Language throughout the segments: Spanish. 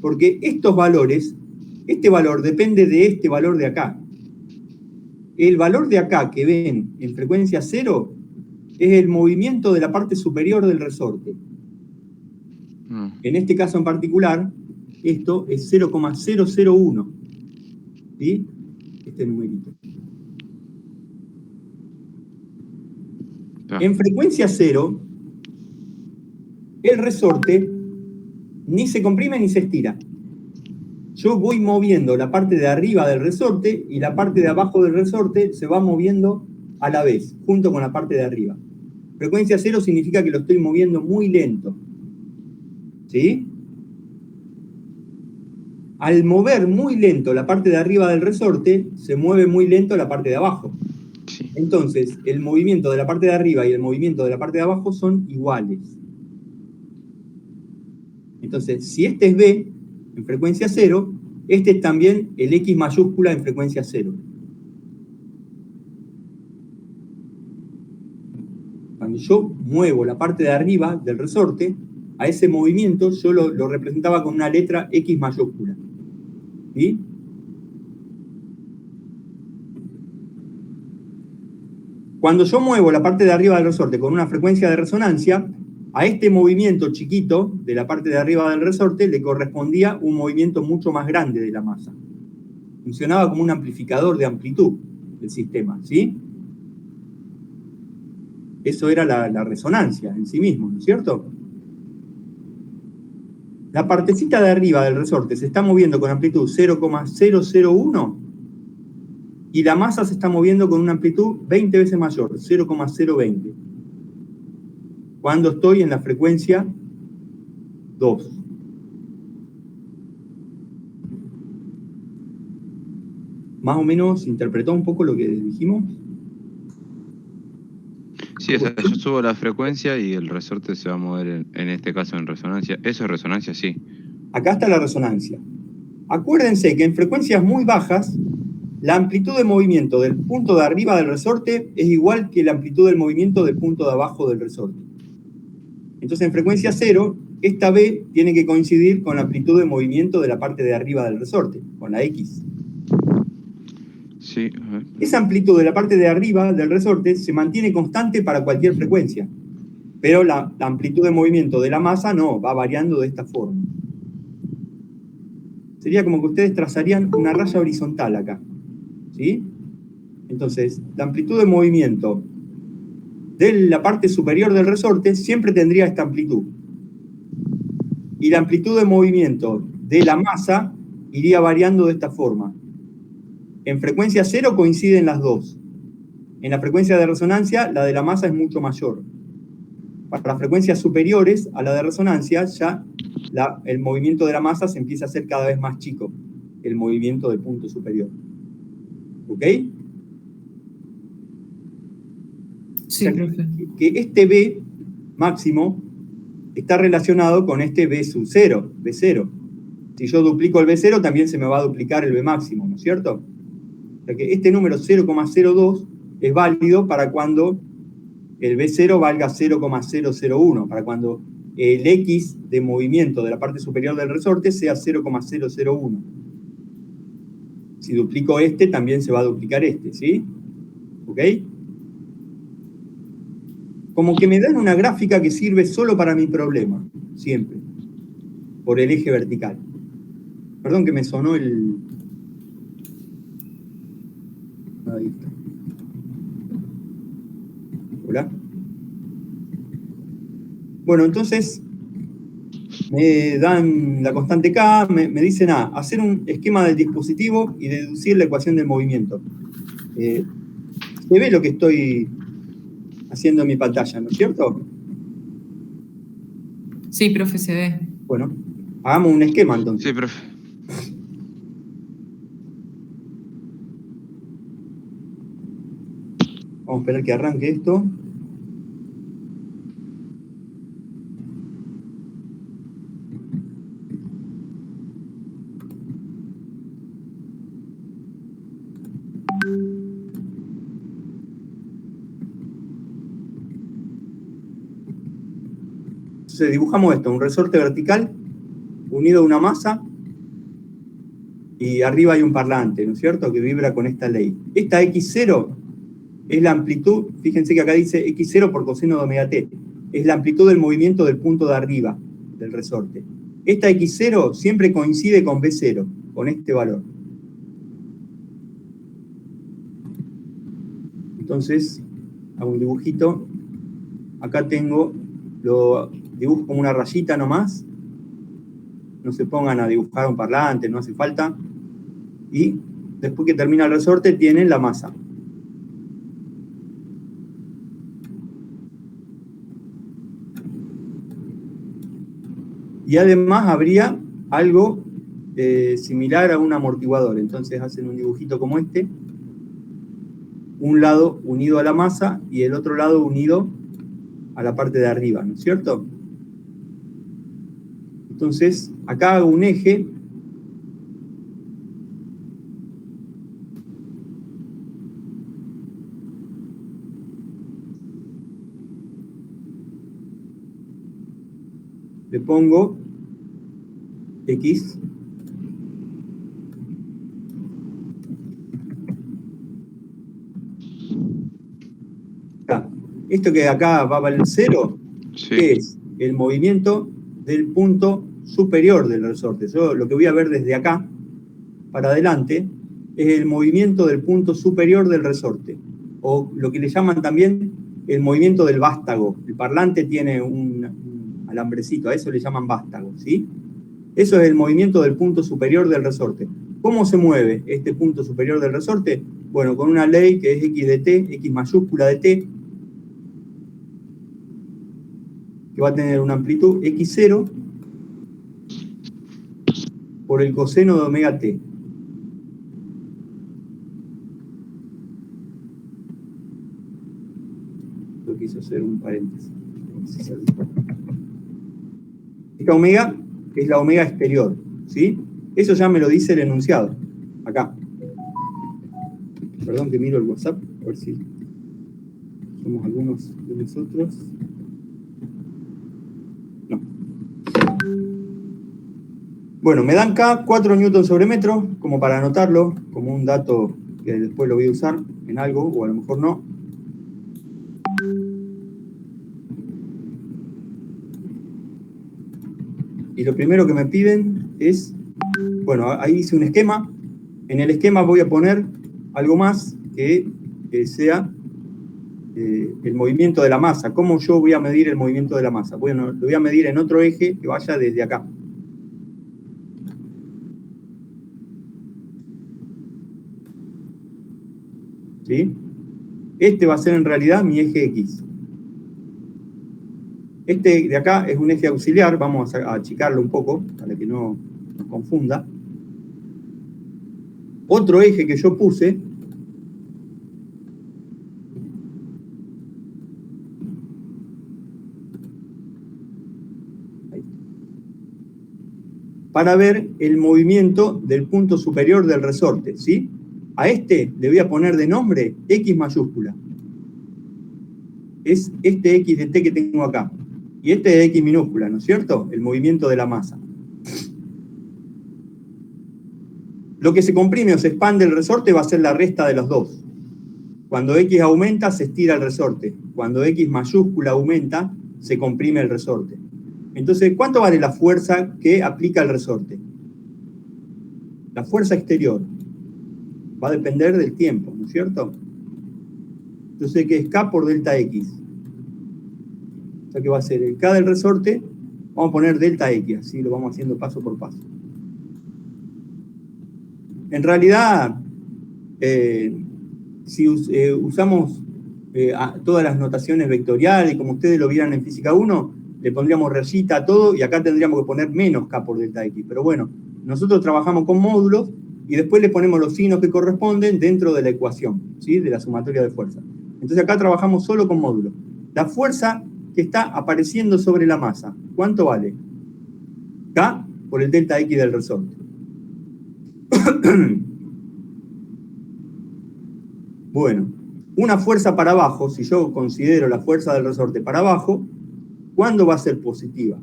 Porque estos valores, este valor depende de este valor de acá. El valor de acá que ven en frecuencia 0 es el movimiento de la parte superior del resorte. En este caso en particular, esto es 0,001. ¿Sí? Este numerito. En frecuencia 0, el resorte ni se comprime ni se estira. Yo voy moviendo la parte de arriba del resorte y la parte de abajo del resorte se va moviendo a la vez, junto con la parte de arriba. Frecuencia 0 significa que lo estoy moviendo muy lento. ¿Sí? Al mover muy lento la parte de arriba del resorte, se mueve muy lento la parte de abajo. Entonces, el movimiento de la parte de arriba y el movimiento de la parte de abajo son iguales. Entonces, si este es B en frecuencia 0, este es también el X mayúscula en frecuencia 0. Cuando yo muevo la parte de arriba del resorte, a ese movimiento yo lo representaba con una letra X mayúscula. ¿Sí? Cuando yo muevo la parte de arriba del resorte con una frecuencia de resonancia, a este movimiento chiquito de la parte de arriba del resorte le correspondía un movimiento mucho más grande de la masa. Funcionaba como un amplificador de amplitud del sistema, ¿sí? Eso era la resonancia en sí mismo, ¿no es cierto? La partecita de arriba del resorte se está moviendo con amplitud 0,001 y la masa se está moviendo con una amplitud 20 veces mayor, 0,020. Cuando estoy en la frecuencia 2. ¿Más o menos interpretó un poco lo que dijimos? Sí, o sea, yo subo la frecuencia y el resorte se va a mover, en este caso, en resonancia. Eso es resonancia, sí. Acá está la resonancia. Acuérdense que en frecuencias muy bajas, la amplitud de movimiento del punto de arriba del resorte es igual que la amplitud del movimiento del punto de abajo del resorte. Entonces, en frecuencia 0, esta B tiene que coincidir con la amplitud de movimiento de la parte de arriba del resorte, con la X. Sí, a ver. Esa amplitud de la parte de arriba del resorte se mantiene constante para cualquier frecuencia, pero la amplitud de movimiento de la masa no, va variando de esta forma. Sería como que ustedes trazarían una raya horizontal acá, ¿sí? Entonces, la amplitud de movimiento de la parte superior del resorte siempre tendría esta amplitud. Y la amplitud de movimiento de la masa iría variando de esta forma. En frecuencia 0 coinciden las dos. En la frecuencia de resonancia, la de la masa es mucho mayor. Para las frecuencias superiores a la de resonancia, ya el movimiento de la masa se empieza a hacer cada vez más chico, el movimiento del punto superior. ¿Ok? Sí, profe. Que este B máximo está relacionado con este B sub 0, B0. Si yo duplico el B0, también se me va a duplicar el B máximo, ¿no es cierto? O sea que este número 0,02 es válido para cuando el B0 valga 0,001, para cuando el X de movimiento de la parte superior del resorte sea 0,001. Si duplico este, también se va a duplicar este, ¿sí? ¿Ok? Como que me dan una gráfica que sirve solo para mi problema, siempre, por el eje vertical. Perdón que me sonó el... Ahí está. Hola. Bueno, entonces me dan la constante K, me dicen hacer un esquema del dispositivo y deducir la ecuación del movimiento. Se ve lo que estoy haciendo en mi pantalla, ¿no es cierto? Sí, profe, se ve. Bueno, hagamos un esquema entonces. Sí, profe. Vamos a esperar que arranque esto. Entonces dibujamos esto, un resorte vertical unido a una masa y arriba hay un parlante, ¿no es cierto?, que vibra con esta ley. Esta X0 es la amplitud, fíjense que acá dice X0 por coseno de omega t, es la amplitud del movimiento del punto de arriba del resorte. Esta X0 siempre coincide con B0, con este valor. Entonces, hago un dibujito. Acá tengo, lo dibujo como una rayita nomás. No se pongan a dibujar un parlante, no hace falta. Y después que termina el resorte, tienen la masa. Y además habría algo similar a un amortiguador. Entonces hacen un dibujito como este. Un lado unido a la masa y el otro lado unido a la parte de arriba, ¿no es cierto? Entonces, acá hago un eje. Le pongo X. Acá. Esto que acá va a valer 0, Sí. ¿qué es? El movimiento del punto superior del resorte. Yo lo que voy a ver desde acá para adelante es el movimiento del punto superior del resorte, o lo que le llaman también el movimiento del vástago. El parlante tiene un alambrecito, a eso le llaman vástago, ¿sí? Eso es el movimiento del punto superior del resorte. ¿Cómo se mueve este punto superior del resorte? Bueno, con una ley que es X de t, X mayúscula de t, que va a tener una amplitud X0 por el coseno de omega t. Lo quiso hacer un paréntesis. Esta omega es la omega exterior, ¿sí? Eso ya me lo dice el enunciado, acá. Perdón que miro el WhatsApp, a ver si somos algunos de nosotros. No. Bueno, me dan K 4 newtons sobre metro, como para anotarlo, como un dato que después lo voy a usar en algo, o a lo mejor no. Y lo primero que me piden es, bueno, ahí hice un esquema. En el esquema voy a poner algo más que sea el movimiento de la masa. ¿Cómo yo voy a medir el movimiento de la masa? Bueno, lo voy a medir en otro eje que vaya desde acá. ¿Sí? Este va a ser en realidad mi eje X. Este de acá es un eje auxiliar, vamos a achicarlo un poco para que no nos confunda. Otro eje que yo puse para ver el movimiento del punto superior del resorte, ¿sí? A este le voy a poner de nombre X mayúscula. Es este X de t que tengo acá. Y este es X minúscula, ¿no es cierto? El movimiento de la masa. Lo que se comprime o se expande el resorte va a ser la resta de los dos. Cuando X aumenta, se estira el resorte. Cuando X mayúscula aumenta, se comprime el resorte. Entonces, ¿cuánto vale la fuerza que aplica el resorte? La fuerza exterior va a depender del tiempo, ¿no es cierto? Entonces, ¿qué es K por delta X? O sea que va a ser el K del resorte, vamos a poner delta X, así lo vamos haciendo paso por paso. En realidad, si usamos todas las notaciones vectoriales, como ustedes lo vieran en Física 1, le pondríamos rayita a todo y acá tendríamos que poner menos K por delta X. Pero bueno, nosotros trabajamos con módulos y después le ponemos los signos que corresponden dentro de la ecuación, ¿sí? De la sumatoria de fuerzas. Entonces acá trabajamos solo con módulos. La fuerza que está apareciendo sobre la masa, ¿cuánto vale? K por el delta X del resorte. Bueno, una fuerza para abajo, si yo considero la fuerza del resorte para abajo, ¿cuándo va a ser positiva?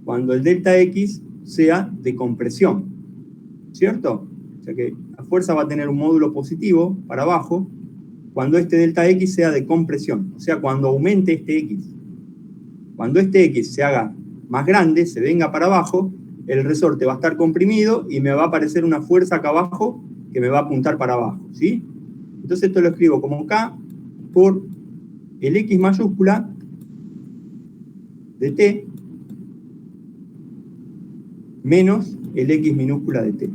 Cuando el delta X sea de compresión, ¿cierto? O sea que la fuerza va a tener un módulo positivo para abajo cuando este delta X sea de compresión, o sea, cuando aumente este X. Cuando este X se haga más grande, se venga para abajo, el resorte va a estar comprimido y me va a aparecer una fuerza acá abajo que me va a apuntar para abajo, ¿sí? Entonces esto lo escribo como K por el X mayúscula de T menos el X minúscula de T.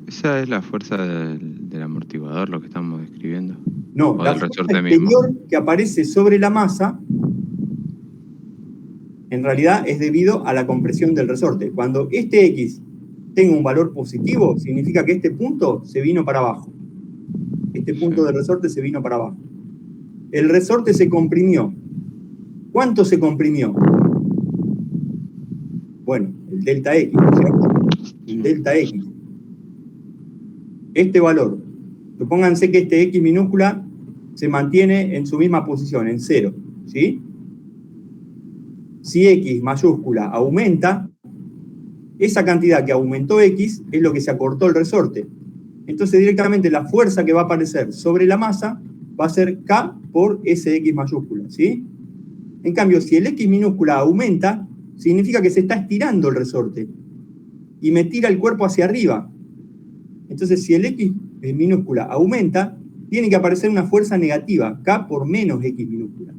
¿Esa es la fuerza del amortiguador, lo que estamos describiendo? No, ¿O la del fuerza resorte mismo? exterior que aparece sobre la masa en realidad es debido a la compresión del resorte. Cuando este X tenga un valor positivo, significa que este punto se vino para abajo. Este punto del resorte se vino para abajo. El resorte se comprimió. ¿Cuánto se comprimió? Bueno, el delta X, ¿cierto? El delta X. Este valor, supónganse que este X minúscula se mantiene en su misma posición, en 0, ¿sí? Si X mayúscula aumenta, esa cantidad que aumentó X es lo que se acortó el resorte. Entonces directamente la fuerza que va a aparecer sobre la masa va a ser K por ese X mayúscula, ¿sí? En cambio, si el X minúscula aumenta, significa que se está estirando el resorte y me tira el cuerpo hacia arriba. Entonces, si el X minúscula aumenta, tiene que aparecer una fuerza negativa, K por menos X minúscula,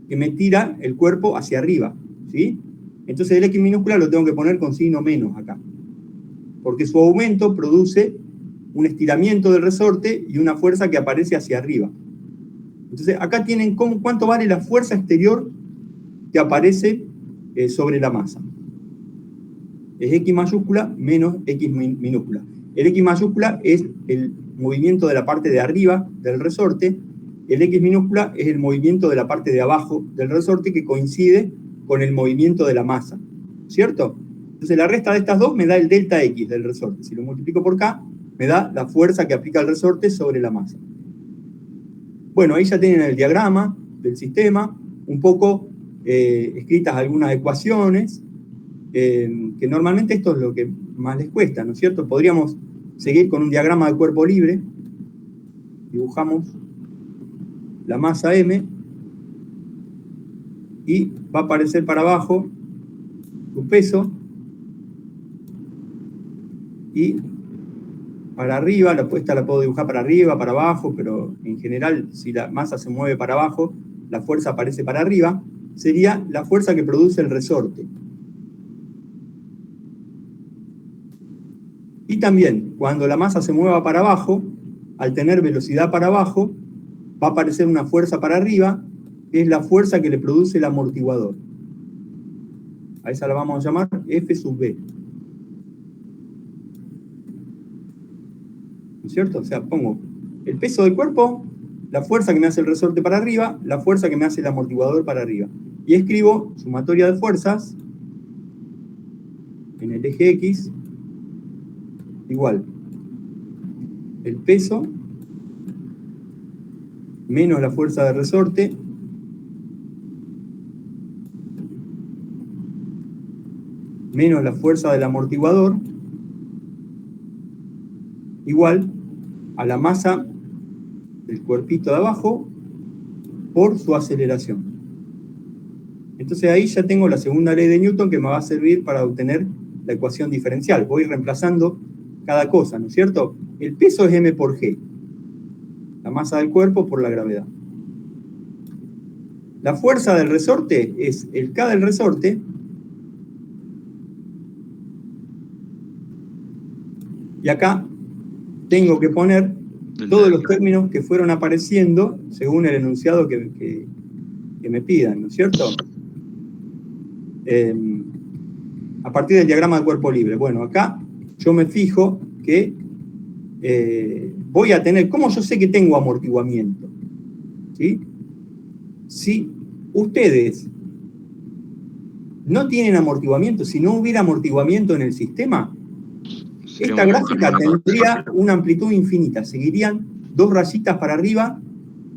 que me tira el cuerpo hacia arriba, ¿sí? Entonces el X minúscula lo tengo que poner con signo menos acá, porque su aumento produce un estiramiento del resorte y una fuerza que aparece hacia arriba. Entonces acá tienen cuánto vale la fuerza exterior que aparece sobre la masa. Es X mayúscula menos X minúscula. El X mayúscula es el movimiento de la parte de arriba del resorte, el X minúscula es el movimiento de la parte de abajo del resorte que coincide con el movimiento de la masa, ¿cierto? Entonces la resta de estas dos me da el delta X del resorte. Si lo multiplico por K, me da la fuerza que aplica el resorte sobre la masa. Bueno, ahí ya tienen el diagrama del sistema, un poco escritas algunas ecuaciones, que normalmente esto es lo que más les cuesta, ¿no es cierto? Podríamos seguir con un diagrama de cuerpo libre. Dibujamos la masa M y va a aparecer para abajo su peso y para arriba, esta la puedo dibujar para arriba, para abajo, pero en general si la masa se mueve para abajo, la fuerza aparece para arriba, sería la fuerza que produce el resorte. Y también, cuando la masa se mueva para abajo, al tener velocidad para abajo, va a aparecer una fuerza para arriba, que es la fuerza que le produce el amortiguador. A esa la vamos a llamar F sub B. ¿No es cierto? O sea, pongo el peso del cuerpo, la fuerza que me hace el resorte para arriba, la fuerza que me hace el amortiguador para arriba. Y escribo sumatoria de fuerzas en el eje X igual el peso menos la fuerza de resorte menos la fuerza del amortiguador igual a la masa del cuerpito de abajo por su aceleración. Entonces ahí ya tengo la segunda ley de Newton que me va a servir para obtener la ecuación diferencial. Voy reemplazando cada cosa, ¿no es cierto? El peso es m por g, la masa del cuerpo por la gravedad. La fuerza del resorte es el K del resorte y acá tengo que poner todos los términos que fueron apareciendo según el enunciado que me pidan, ¿no es cierto? A partir del diagrama de cuerpo libre. Bueno, acá yo me fijo que voy a tener, ¿cómo yo sé que tengo amortiguamiento? ¿Sí? Si ustedes no tienen amortiguamiento, si no hubiera amortiguamiento en el sistema, esta gráfica tendría una amplitud infinita, seguirían dos rayitas para arriba,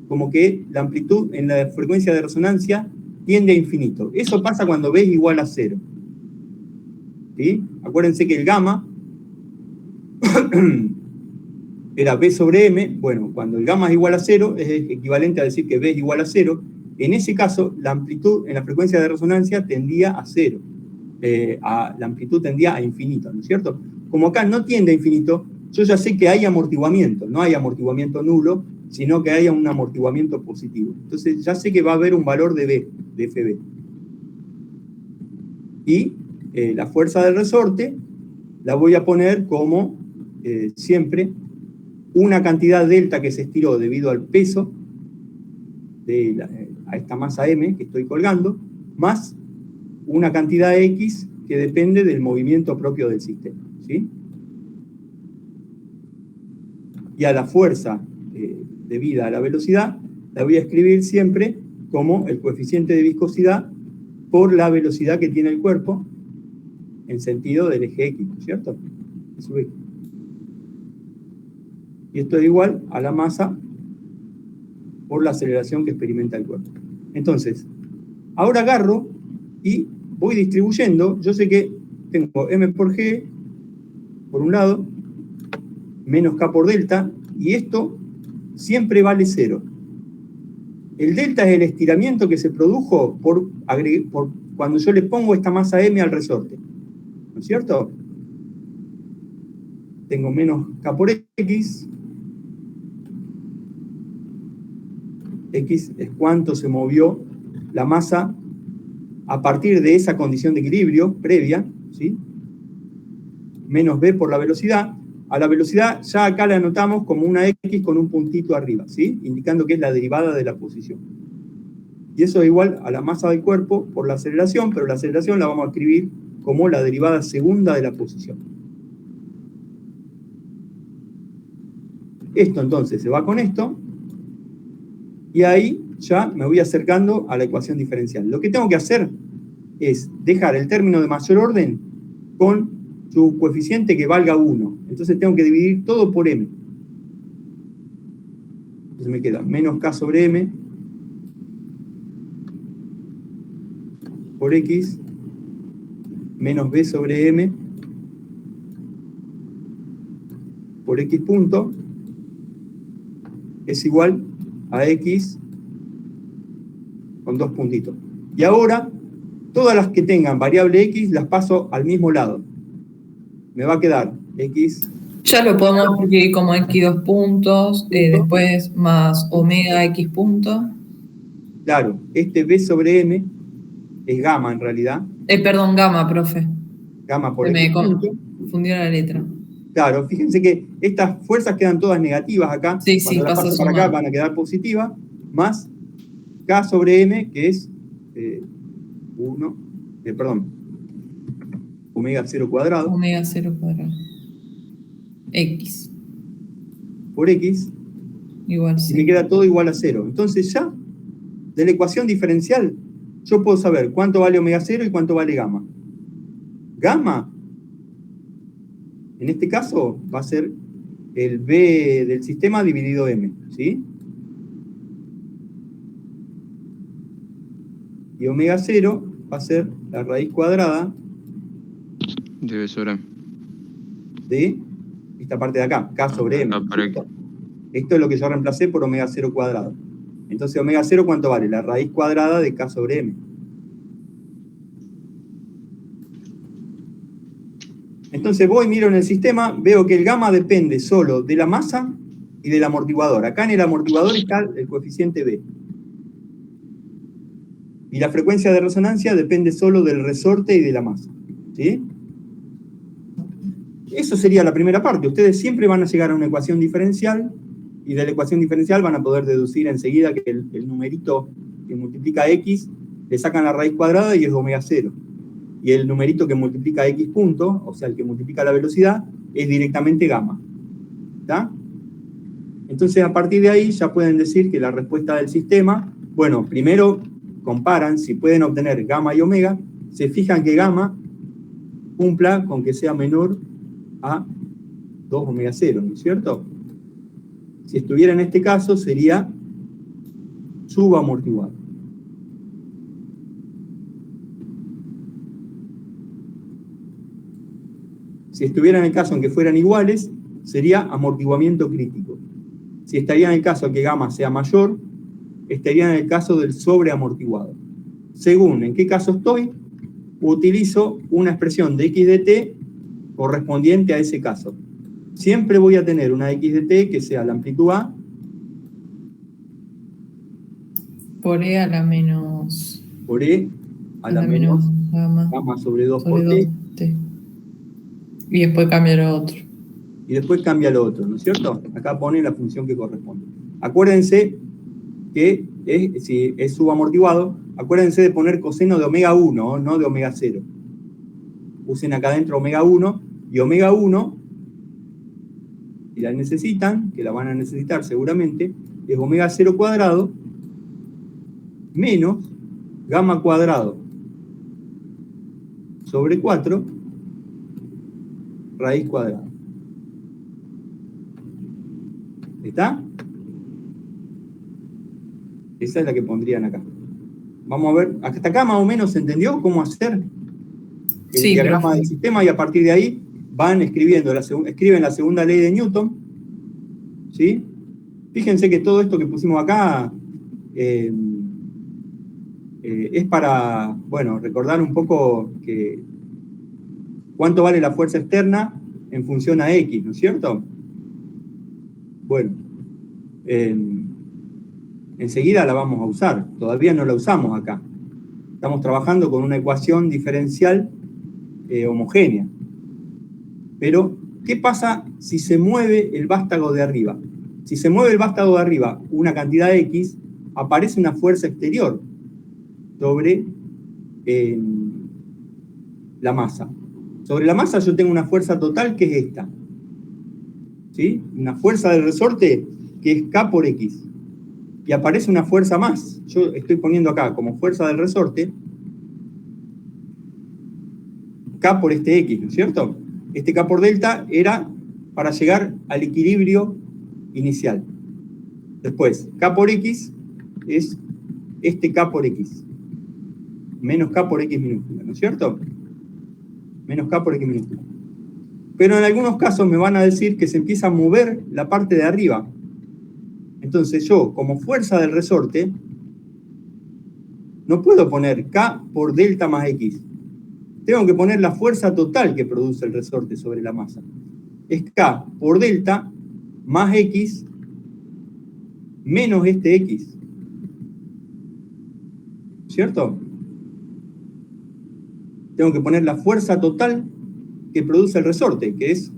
como que la amplitud en la frecuencia de resonancia tiende a infinito. Eso pasa cuando B es igual a 0. ¿sí? Acuérdense que el gamma era B sobre M. Bueno, cuando el gamma es igual a 0, es equivalente a decir que B es igual a 0. En ese caso, la amplitud en la frecuencia de resonancia tendía a 0. La amplitud tendía a infinito, ¿no es cierto? Como acá no tiende a infinito, yo ya sé que hay amortiguamiento, no hay amortiguamiento nulo, sino que haya un amortiguamiento positivo. Entonces ya sé que va a haber un valor de B, de FB. Y la fuerza del resorte la voy a poner como siempre una cantidad delta que se estiró debido al peso a esta masa M que estoy colgando, más una cantidad X que depende del movimiento propio del sistema, ¿sí? Y a la fuerza debida a la velocidad la voy a escribir siempre como el coeficiente de viscosidad por la velocidad que tiene el cuerpo en sentido del eje X, ¿cierto? Y esto es igual a la masa por la aceleración que experimenta el cuerpo. Entonces, ahora agarro y voy distribuyendo. Yo sé que tengo M por G, por un lado, menos K por delta, y esto siempre vale 0. El delta es el estiramiento que se produjo por cuando yo le pongo esta masa M al resorte. ¿No es cierto? Tengo menos K por X. X es cuánto se movió la masa a partir de esa condición de equilibrio previa, ¿sí? Menos B por la velocidad. A la velocidad ya acá la anotamos como una X con un puntito arriba, ¿sí? Indicando que es la derivada de la posición. Y eso es igual a la masa del cuerpo por la aceleración, pero la aceleración la vamos a escribir como la derivada segunda de la posición. Esto entonces se va con esto, y ahí ya me voy acercando a la ecuación diferencial. Lo que tengo que hacer es dejar el término de mayor orden con su coeficiente que valga 1. Entonces tengo que dividir todo por M. Entonces me queda menos K sobre M por X menos B sobre M por X punto es igual a X con 2 puntitos. Y ahora, todas las que tengan variable X las paso al mismo lado. Me va a quedar X. Ya lo podemos escribir como X2 puntos, después más omega X punto. Claro, este B sobre M es gamma en realidad. Perdón, gamma, profe. Gamma por Se me X punto. confundió la letra. Claro, fíjense que estas fuerzas quedan todas negativas acá. Sí, Cuando las pasa paso para acá sumando. van a quedar positivas, más K sobre M, que es omega 0 cuadrado. Omega 0 cuadrado. X. Por X. Igual Y sí. me queda todo igual a 0. Entonces ya, de la ecuación diferencial, yo puedo saber cuánto vale omega 0 y cuánto vale gamma. Gamma, en este caso, va a ser el B del sistema dividido M, ¿sí? Y omega 0 va a ser la raíz cuadrada de B sobre M. de esta parte de acá, K sobre M. Esto es lo que yo reemplacé por omega 0 cuadrado. Entonces, omega 0, ¿cuánto vale? La raíz cuadrada de K sobre M. Entonces voy, miro en el sistema, veo que el gamma depende solo de la masa y del amortiguador. Acá en el amortiguador está el coeficiente B. Y la frecuencia de resonancia depende solo del resorte y de la masa, ¿sí? Eso sería la primera parte. Ustedes siempre van a llegar a una ecuación diferencial, y de la ecuación diferencial van a poder deducir enseguida que el numerito que multiplica X, le sacan la raíz cuadrada y es omega 0. Y el numerito que multiplica X punto, o sea, el que multiplica la velocidad, es directamente gamma. ¿Está? Entonces, a partir de ahí ya pueden decir que la respuesta del sistema, bueno, primero comparan si pueden obtener gamma y omega, se fijan que gamma cumpla con que sea menor a 2 omega 0, ¿no es cierto? Si estuviera en este caso, sería subamortiguado. Si estuviera en el caso en que fueran iguales, sería amortiguamiento crítico. Si estaría en el caso de que gamma sea mayor, estaría en el caso del sobreamortiguado. Según en qué caso estoy, utilizo una expresión de x de t correspondiente a ese caso. Siempre voy a tener una x de t que sea la amplitud A por E a la menos... por E a la menos gamma gamma sobre 2 sobre por 2 t. Y después cambia lo otro. Y después cambia lo otro, ¿no es cierto? Acá pone la función que corresponde. Acuérdense que si es subamortiguado, acuérdense de poner coseno de omega 1, no de omega 0. Usen acá adentro omega 1, y omega 1, si la necesitan, que la van a necesitar seguramente, es omega 0 cuadrado menos gamma cuadrado sobre 4 raíz cuadrada. ¿Está? Esa es la que pondrían acá. Vamos a ver, hasta acá más o menos se entendió cómo hacer el diagrama del sistema, y a partir de ahí van escribiendo escriben la segunda ley de Newton. ¿Sí? Fíjense que todo esto que pusimos acá es para, bueno, recordar un poco que cuánto vale la fuerza externa en función a X, ¿no es cierto? Bueno, enseguida la vamos a usar, todavía no la usamos acá. Estamos trabajando con una ecuación diferencial homogénea. Pero, ¿qué pasa si se mueve el vástago de arriba? Si se mueve el vástago de arriba una cantidad X, aparece una fuerza exterior sobre la masa. Sobre la masa yo tengo una fuerza total que es esta. ¿Sí? Una fuerza del resorte que es K por X. Y aparece una fuerza más. Yo estoy poniendo acá como fuerza del resorte K por este X, ¿no es cierto? Este K por delta era para llegar al equilibrio inicial. Después, K por X es este K por X. Menos K por X minúscula, ¿no es cierto? Menos K por X minúscula. Pero en algunos casos me van a decir que se empieza a mover la parte de arriba. Entonces yo, como fuerza del resorte, no puedo poner K por delta más X. Tengo que poner la fuerza total que produce el resorte sobre la masa. Es K por delta más X menos este X. ¿Cierto? Tengo que poner la fuerza total que produce el resorte, que es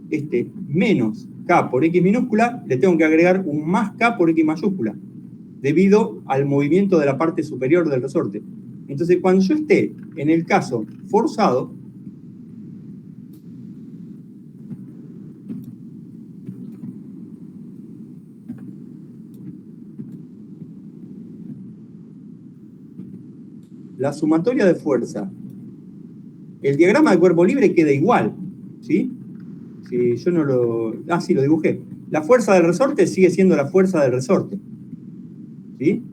este menos K por X minúscula, le tengo que agregar un más K por X mayúscula, debido al movimiento de la parte superior del resorte. Entonces, cuando yo esté en el caso forzado, la sumatoria de fuerza, el diagrama de cuerpo libre queda igual, ¿sí? Si yo no lo... Ah, sí, lo dibujé. La fuerza del resorte sigue siendo la fuerza del resorte, ¿sí?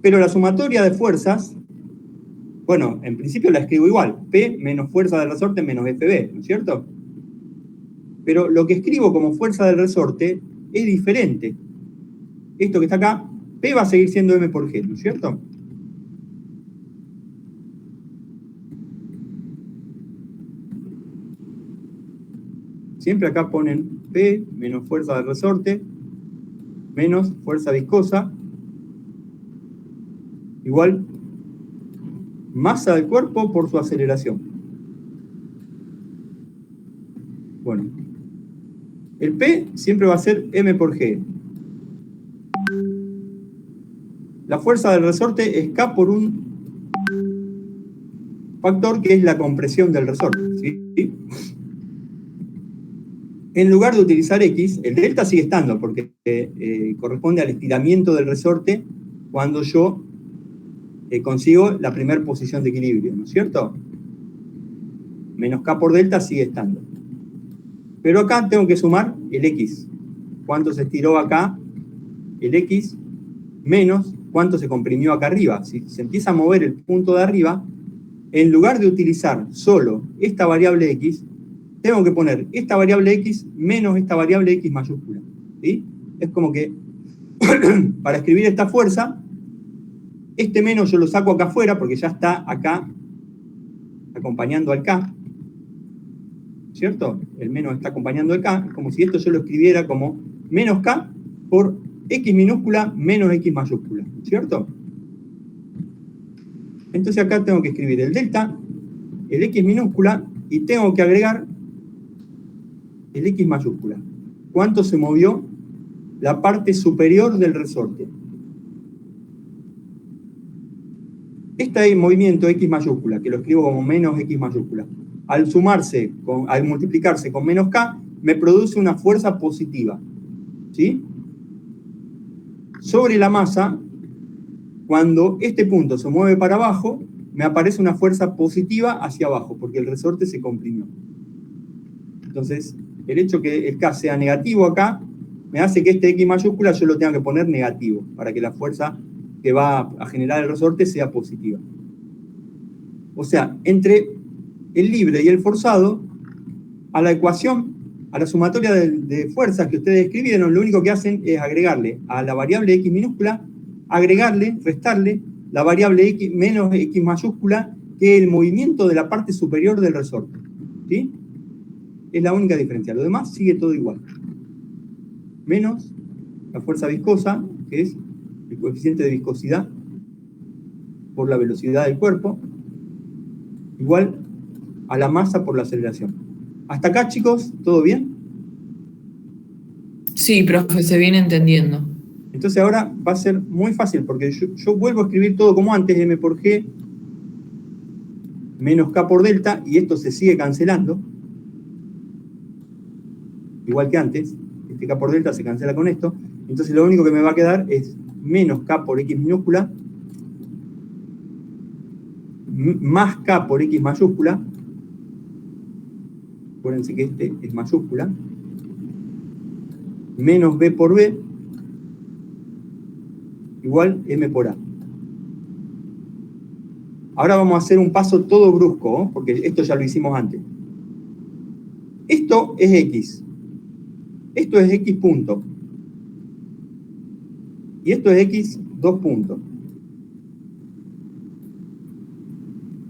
Pero la sumatoria de fuerzas, bueno, en principio la escribo igual, P menos fuerza del resorte menos FB, ¿no es cierto? Pero lo que escribo como fuerza del resorte es diferente. Esto que está acá, P va a seguir siendo M por G, ¿no es cierto? Siempre acá ponen P menos fuerza del resorte menos fuerza viscosa igual masa del cuerpo por su aceleración. Bueno, el P siempre va a ser M por G. La fuerza del resorte es K por un factor que es la compresión del resorte, ¿sí? En lugar de utilizar X, el delta sigue estando porque corresponde al estiramiento del resorte cuando yo consigo la primera posición de equilibrio, ¿no es cierto? Menos K por delta sigue estando. Pero acá tengo que sumar el X. ¿Cuánto se estiró acá? El X menos cuánto se comprimió acá arriba. Si se empieza a mover el punto de arriba, en lugar de utilizar solo esta variable x, tengo que poner esta variable x menos esta variable x mayúscula, ¿sí? Es como que para escribir esta fuerza, este menos yo lo saco acá afuera porque ya está acá acompañando al k, ¿cierto? El menos está acompañando al k, como si esto yo lo escribiera como menos k por x minúscula menos x mayúscula, ¿cierto? Entonces acá tengo que escribir el delta, el x minúscula, y tengo que agregar el x mayúscula. ¿Cuánto se movió la parte superior del resorte? Este movimiento x mayúscula, que lo escribo como menos x mayúscula, al multiplicarse con menos k, me produce una fuerza positiva, ¿sí? Sobre la masa, cuando este punto se mueve para abajo, me aparece una fuerza positiva hacia abajo, porque el resorte se comprimió. Entonces, el hecho que el K sea negativo acá, me hace que este X mayúscula yo lo tenga que poner negativo, para que la fuerza que va a generar el resorte sea positiva. O sea, entre el libre y el forzado, a la ecuación, a la sumatoria de fuerzas que ustedes escribieron, lo único que hacen es agregarle a la variable X minúscula, restarle la variable X menos X mayúscula, que es el movimiento de la parte superior del resorte, ¿sí? Es la única diferencia. Lo demás sigue todo igual. Menos la fuerza viscosa, que es el coeficiente de viscosidad por la velocidad del cuerpo, igual a la masa por la aceleración. ¿Hasta acá, chicos? ¿Todo bien? Sí, profe, se viene entendiendo. Entonces ahora va a ser muy fácil, porque yo vuelvo a escribir todo como antes, m por g menos k por delta, y esto se sigue cancelando, igual que antes. Este k por delta se cancela con esto, entonces lo único que me va a quedar es menos k por x minúscula más k por x mayúscula. Acuérdense que este es mayúscula, menos b por b igual m por a. Ahora vamos a hacer un paso todo brusco, ¿no? Porque esto ya lo hicimos antes. Esto es x. Esto es x punto. Y esto es x 2 puntos.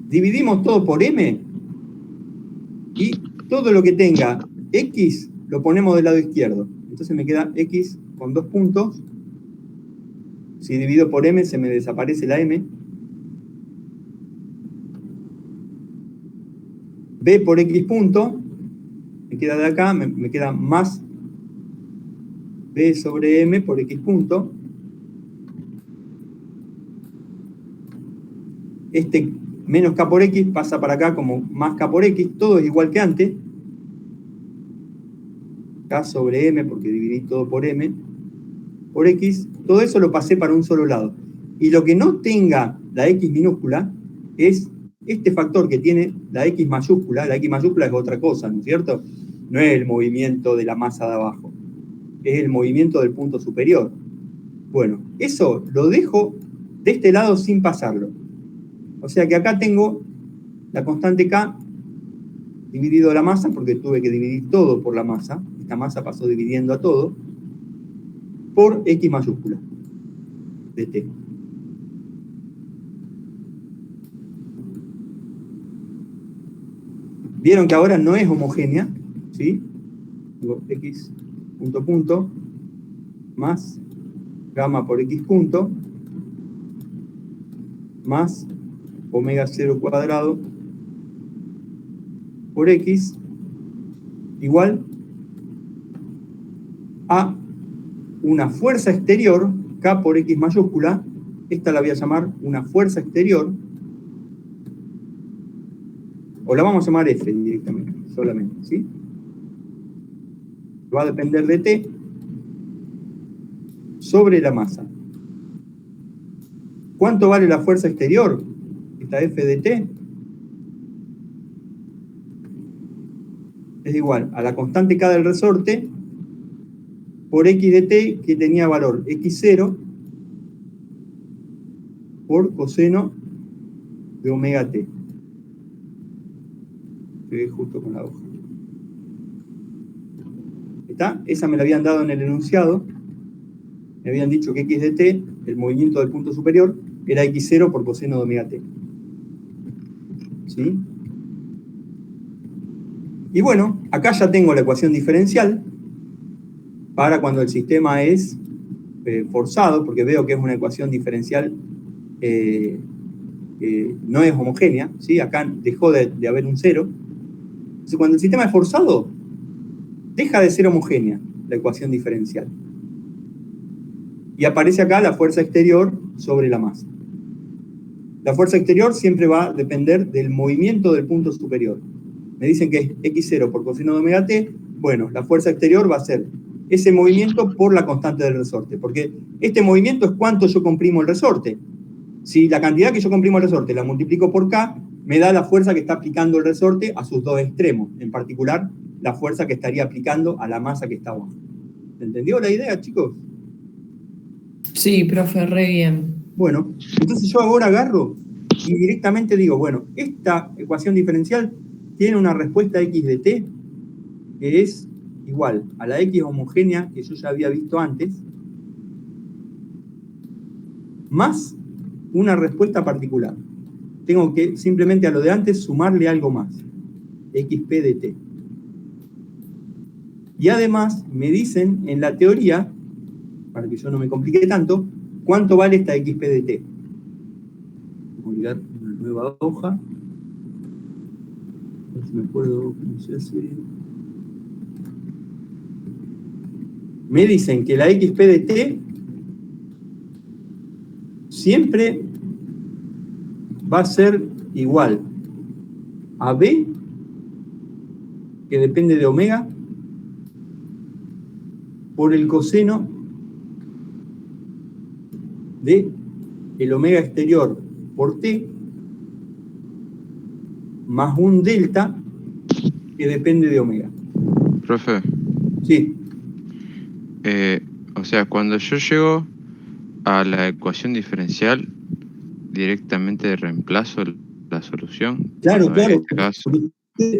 Dividimos todo por m y todo lo que tenga x lo ponemos del lado izquierdo. Entonces me queda x con 2 puntos. Si divido por m se me desaparece la m. B por x punto, me queda de acá, me queda más B sobre m por x punto. Este menos k por x pasa para acá como más k por x, todo es igual que antes. K sobre m, porque dividí todo por m, por x, todo eso lo pasé para un solo lado. Y lo que no tenga la x minúscula es este factor que tiene la x mayúscula. La x mayúscula es otra cosa, ¿no es cierto? No es el movimiento de la masa de abajo, es el movimiento del punto superior. Bueno, eso lo dejo de este lado sin pasarlo. O sea que acá tengo la constante k dividido la masa, porque tuve que dividir todo por la masa. Esta masa pasó dividiendo a todo, por x mayúscula de t. Vieron que ahora no es homogénea, ¿sí? Digo, x punto punto más gamma por x punto más omega 0 cuadrado por x igual a una fuerza exterior, k por x mayúscula. Esta la voy a llamar una fuerza exterior, o la vamos a llamar F directamente, solamente, ¿sí? Va a depender de T sobre la masa. ¿Cuánto vale la fuerza exterior? Esta F de T es igual a la constante K del resorte por X de T, que tenía valor X0 por coseno de omega T. pegué justo con la hoja. ¿Está? Esa me la habían dado en el enunciado. Me habían dicho que x de t, el movimiento del punto superior, era x0 por coseno de omega t. ¿Sí? Y bueno, acá ya tengo la ecuación diferencial para cuando el sistema es forzado, porque veo que es una ecuación diferencial no es homogénea, ¿sí? Acá dejó de haber un cero. Entonces, cuando el sistema es forzado, deja de ser homogénea la ecuación diferencial. Y aparece acá la fuerza exterior sobre la masa. La fuerza exterior siempre va a depender del movimiento del punto superior. Me dicen que es x0 por coseno de omega t. Bueno, la fuerza exterior va a ser ese movimiento por la constante del resorte, porque este movimiento es cuánto yo comprimo el resorte. Si la cantidad que yo comprimo el resorte la multiplico por K, me da la fuerza que está aplicando el resorte a sus dos extremos, en particular la fuerza que estaría aplicando a la masa que está abajo. ¿Se entendió la idea, chicos? Sí, profe, re bien. Bueno, entonces yo ahora agarro y directamente digo, bueno, esta ecuación diferencial tiene una respuesta x de t que es igual a la x homogénea que yo ya había visto antes, más una respuesta particular. Tengo que simplemente a lo de antes sumarle algo más, xp de t. Y además me dicen en la teoría, para que yo no me complique tanto, cuánto vale esta xp de t. Voy a agregar una nueva hoja. A ver si me acuerdo cómo se hace. Me dicen que la xp de t siempre va a ser igual a b, que depende de omega, por el coseno de el omega exterior por t, más un delta que depende de omega. Profe, Sí, o sea, cuando yo llego a la ecuación diferencial, directamente reemplazo la solución. claro, Cuando en claro. este caso,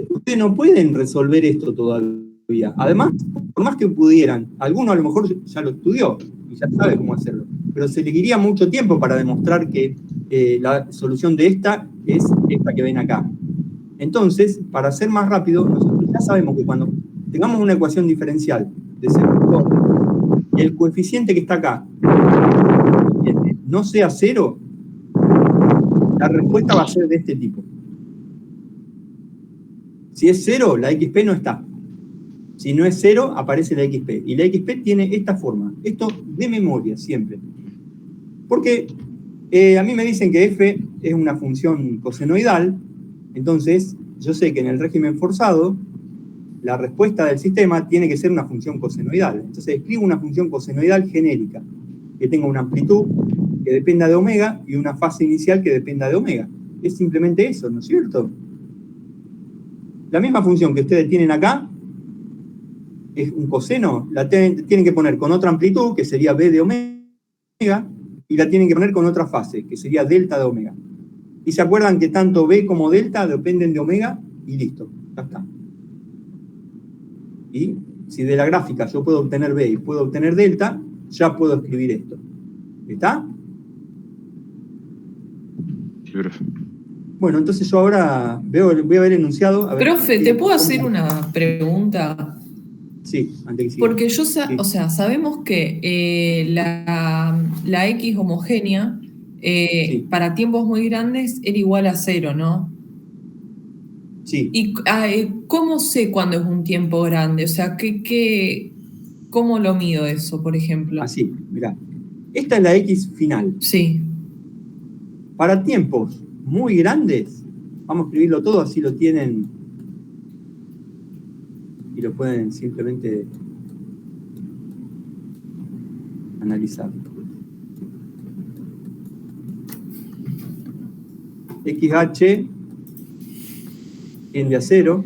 Ustedes no pueden resolver esto todavía. Además, por más que pudieran, alguno a lo mejor ya lo estudió y ya sabe cómo hacerlo, pero se le requeriría mucho tiempo para demostrar que la solución de esta es esta que ven acá. Entonces, para ser más rápido, nosotros ya sabemos que cuando tengamos una ecuación diferencial de segundo orden y el coeficiente que está acá no sea cero, la respuesta va a ser de este tipo. Si es cero, la XP no está. Si no es cero, aparece la XP. Y la XP tiene esta forma. Esto de memoria, siempre. Porque a mí me dicen que F es una función cosenoidal. Entonces, yo sé que en el régimen forzado, la respuesta del sistema tiene que ser una función cosenoidal. Entonces, escribo una función cosenoidal genérica, que tenga una amplitud que dependa de omega y una fase inicial que dependa de omega. Es simplemente eso, ¿no es cierto? La misma función que ustedes tienen acá es un coseno, la tienen que poner con otra amplitud, que sería b de omega, y la tienen que poner con otra fase, que sería delta de omega. Y se acuerdan que tanto b como delta dependen de omega, y listo, ya está. Y si de la gráfica yo puedo obtener b y puedo obtener delta, ya puedo escribir esto. ¿Está? sí, profe. Bueno, entonces yo ahora voy a ver enunciado. A ver, Profe, ¿te puedo hacer una pregunta? Sí, antes que siga. Porque yo, Sí. o sea, sabemos que la X homogénea Sí. para tiempos muy grandes era igual a cero, ¿no? Sí. ¿Y cómo sé cuándo es un tiempo grande? O sea, ¿cómo lo mido eso, por ejemplo? Así, mirá. Esta es la X final. Sí. Para tiempos muy grandes, vamos a escribirlo todo, así lo tienen y lo pueden simplemente analizar. XH tiende a 0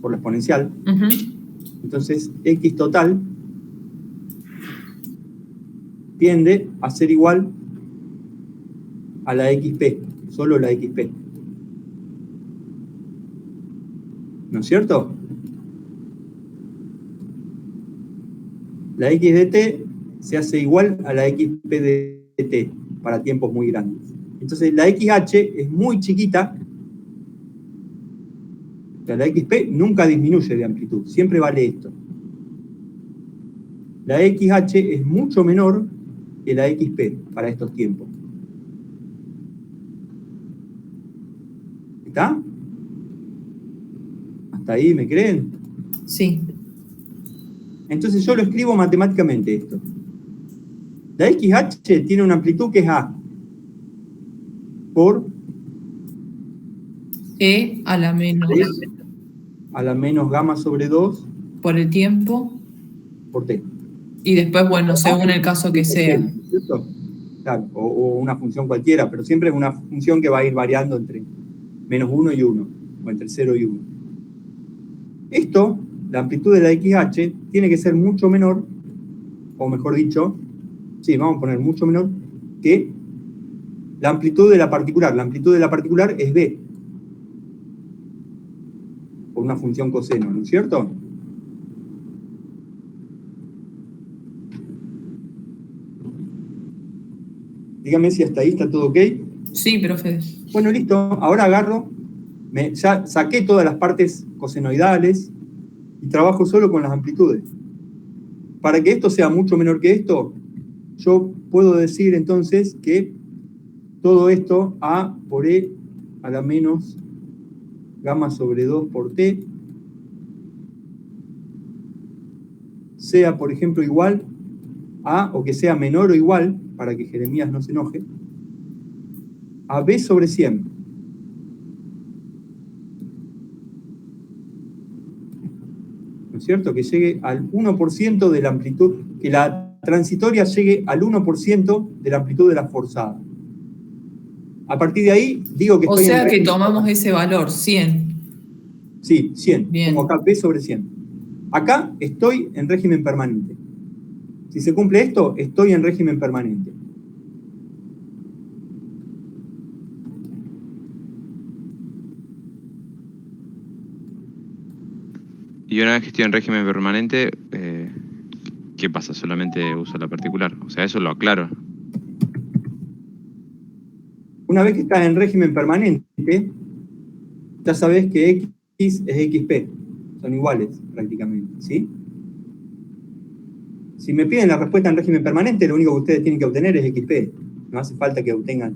por la exponencial. Entonces, X total tiende a ser igual a la XP, solo la XP. ¿No es cierto? La x de t se hace igual a la xp de t para tiempos muy grandes. Entonces la xh es muy chiquita. O sea, la xp nunca disminuye de amplitud, siempre vale esto. La xh es mucho menor que la xp para estos tiempos. ¿Está? ¿Hasta ahí me creen? Sí. Entonces yo lo escribo matemáticamente esto. La XH tiene una amplitud que es A por E a la menos gamma sobre 2 por el tiempo. por T. Y después, bueno, según el caso que sea. ¿Cierto? Claro, o una función cualquiera, pero siempre es una función que va a ir variando entre -1 y 1, o entre 0 y 1. Esto, la amplitud de la XH, tiene que ser mucho menor, o mejor dicho, sí, vamos a poner mucho menor, que la amplitud de la particular. La amplitud de la particular es B, por una función coseno, ¿no es cierto? Dígame si hasta ahí está todo ok. Sí, profe. Bueno, listo. Ahora agarro, ya saqué todas las partes cosenoidales y trabajo solo con las amplitudes. Para que esto sea mucho menor que esto, yo puedo decir entonces que todo esto, A por E a la menos gamma sobre 2 por T, sea, por ejemplo, igual a, o que sea menor o igual, para que Jeremías no se enoje, a B sobre 100. ¿No es cierto? Que llegue al 1% de la amplitud, que la transitoria llegue al 1% de la amplitud de la forzada. A partir de ahí, digo que O estoy sea en... que tomamos ese valor, 100. Sí, 100. Bien. Pongo acá B sobre 100. Acá estoy en régimen permanente. Si se cumple esto, estoy en régimen permanente. Y una vez que estoy en régimen permanente, ¿qué pasa? Solamente uso la particular. O sea, eso lo aclaro. Una vez que estás en régimen permanente, ya sabes que X es XP. Son iguales prácticamente, ¿sí? Si me piden la respuesta en régimen permanente, lo único que ustedes tienen que obtener es XP. No hace falta que obtengan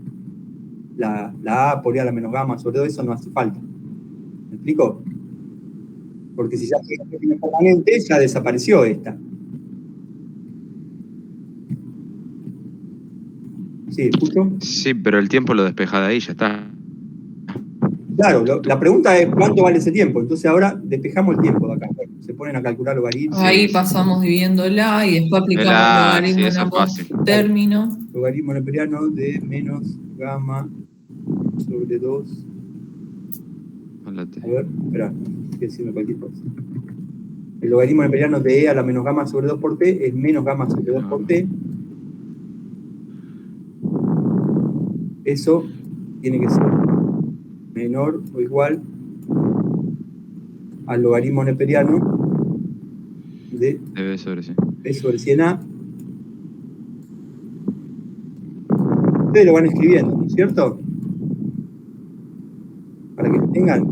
la A por E a la menos gamma, sobre todo eso no hace falta. ¿Me explico? Porque si ya estoy en régimen permanente, ya desapareció esta. ¿Sí? ¿Escucho? Sí, pero el tiempo lo despeja de ahí, ya está. Claro, la pregunta es ¿cuánto vale ese tiempo? Entonces ahora despejamos el tiempo de acá. Se ponen a calcular logaritmos. Ahí pasamos dividiéndola y después aplicamos el Sí, logaritmo en eso es ambos fácil. términos. Logaritmo neperiano de menos gamma sobre 2. Háblate. A ver, espera, estoy haciendo cualquier cosa. El logaritmo neperiano de E a la menos gamma sobre 2 por T es menos gamma sobre 2 por T. Eso tiene que ser menor o igual al logaritmo neperiano de B sobre 100. B sobre 100A. Ustedes lo van escribiendo, ¿no es cierto? Para que lo tengan.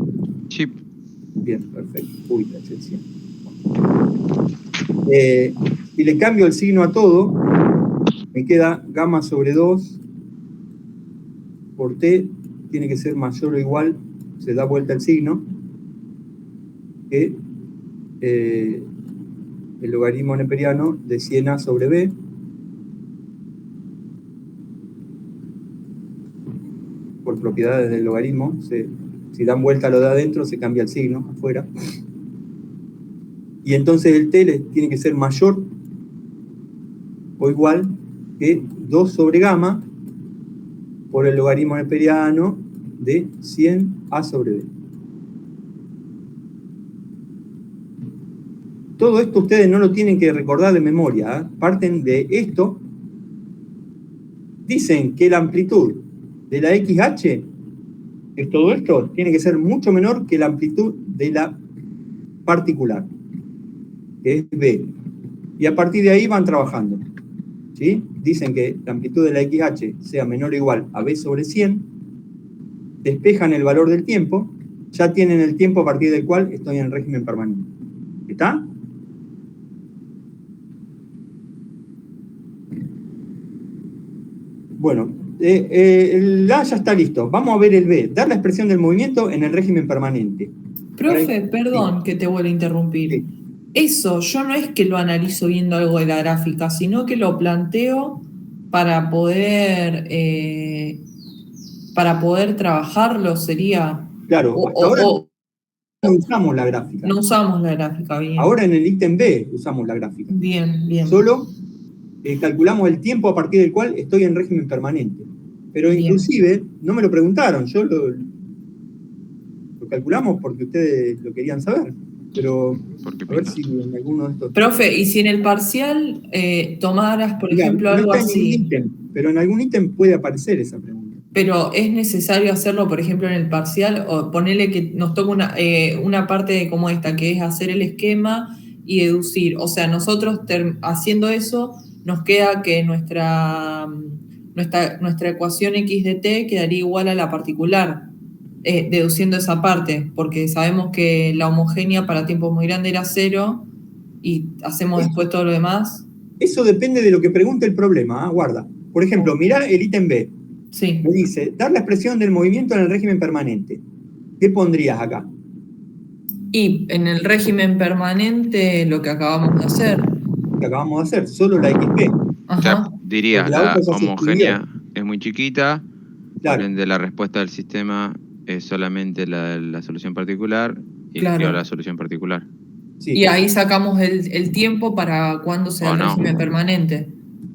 Chip. Bien, perfecto. Uy, la excepción. Si le cambio el signo a todo, me queda gamma sobre 2 por T, tiene que ser mayor o igual, se da vuelta el signo, que el logaritmo neperiano de 100A sobre B, por propiedades del logaritmo, si dan vuelta lo de adentro, se cambia el signo afuera. Y entonces el T tiene que ser mayor o igual que 2 sobre gamma por el logaritmo neperiano de 100A sobre B. Todo esto ustedes no lo tienen que recordar de memoria, ¿eh? Parten de esto. Dicen que la amplitud de la XH, que es todo esto, tiene que ser mucho menor que la amplitud de la particular, que es B. Y a partir de ahí van trabajando. ¿Sí? Dicen que la amplitud de la XH sea menor o igual a B sobre 100, despejan el valor del tiempo, ya tienen el tiempo a partir del cual estoy en régimen permanente. ¿Está? Bueno, el A ya está listo. Vamos a ver el B. Dar la expresión del movimiento en el régimen permanente. Profe, perdón que te vuelva a interrumpir. Sí. Eso, yo no es que lo analizo viendo algo de la gráfica, sino que lo planteo para poder trabajarlo, sería. Claro, hasta ahora no usamos la gráfica. No usamos la gráfica, bien. Ahora en el ítem B usamos la gráfica. Bien, bien. Solo calculamos el tiempo a partir del cual estoy en régimen permanente. Pero Bien. inclusive, no me lo preguntaron, yo lo calculamos porque ustedes lo querían saber. Pero a ver si en alguno de estos... Profe, y si en el parcial tomaras, por ejemplo, no algo está en así... el ítem, pero en algún ítem puede aparecer esa pregunta. Pero es necesario hacerlo, por ejemplo, en el parcial, o ponerle que nos toca una parte como esta, que es hacer el esquema y deducir. O sea, nosotros haciendo eso, nos queda que nuestra ecuación x de t quedaría igual a la particular, deduciendo esa parte, porque sabemos que la homogénea para tiempos muy grandes era 0 y hacemos después todo lo demás. Eso depende de lo que pregunte el problema, guarda. Por ejemplo, mirá el ítem B. Sí. Me dice, dar la expresión del movimiento en el régimen permanente. ¿Qué pondrías acá? Y en el régimen permanente lo que acabamos de hacer. Lo que acabamos de hacer, solo la XP. Ajá. O sea, dirías, Porque la la otra ya se homogénea es muy chiquita, Claro. por ende la respuesta del sistema es solamente la solución particular, y Claro. escribo la solución particular. Sí. Y ahí sacamos el tiempo para cuando sea ¿O el no? régimen permanente.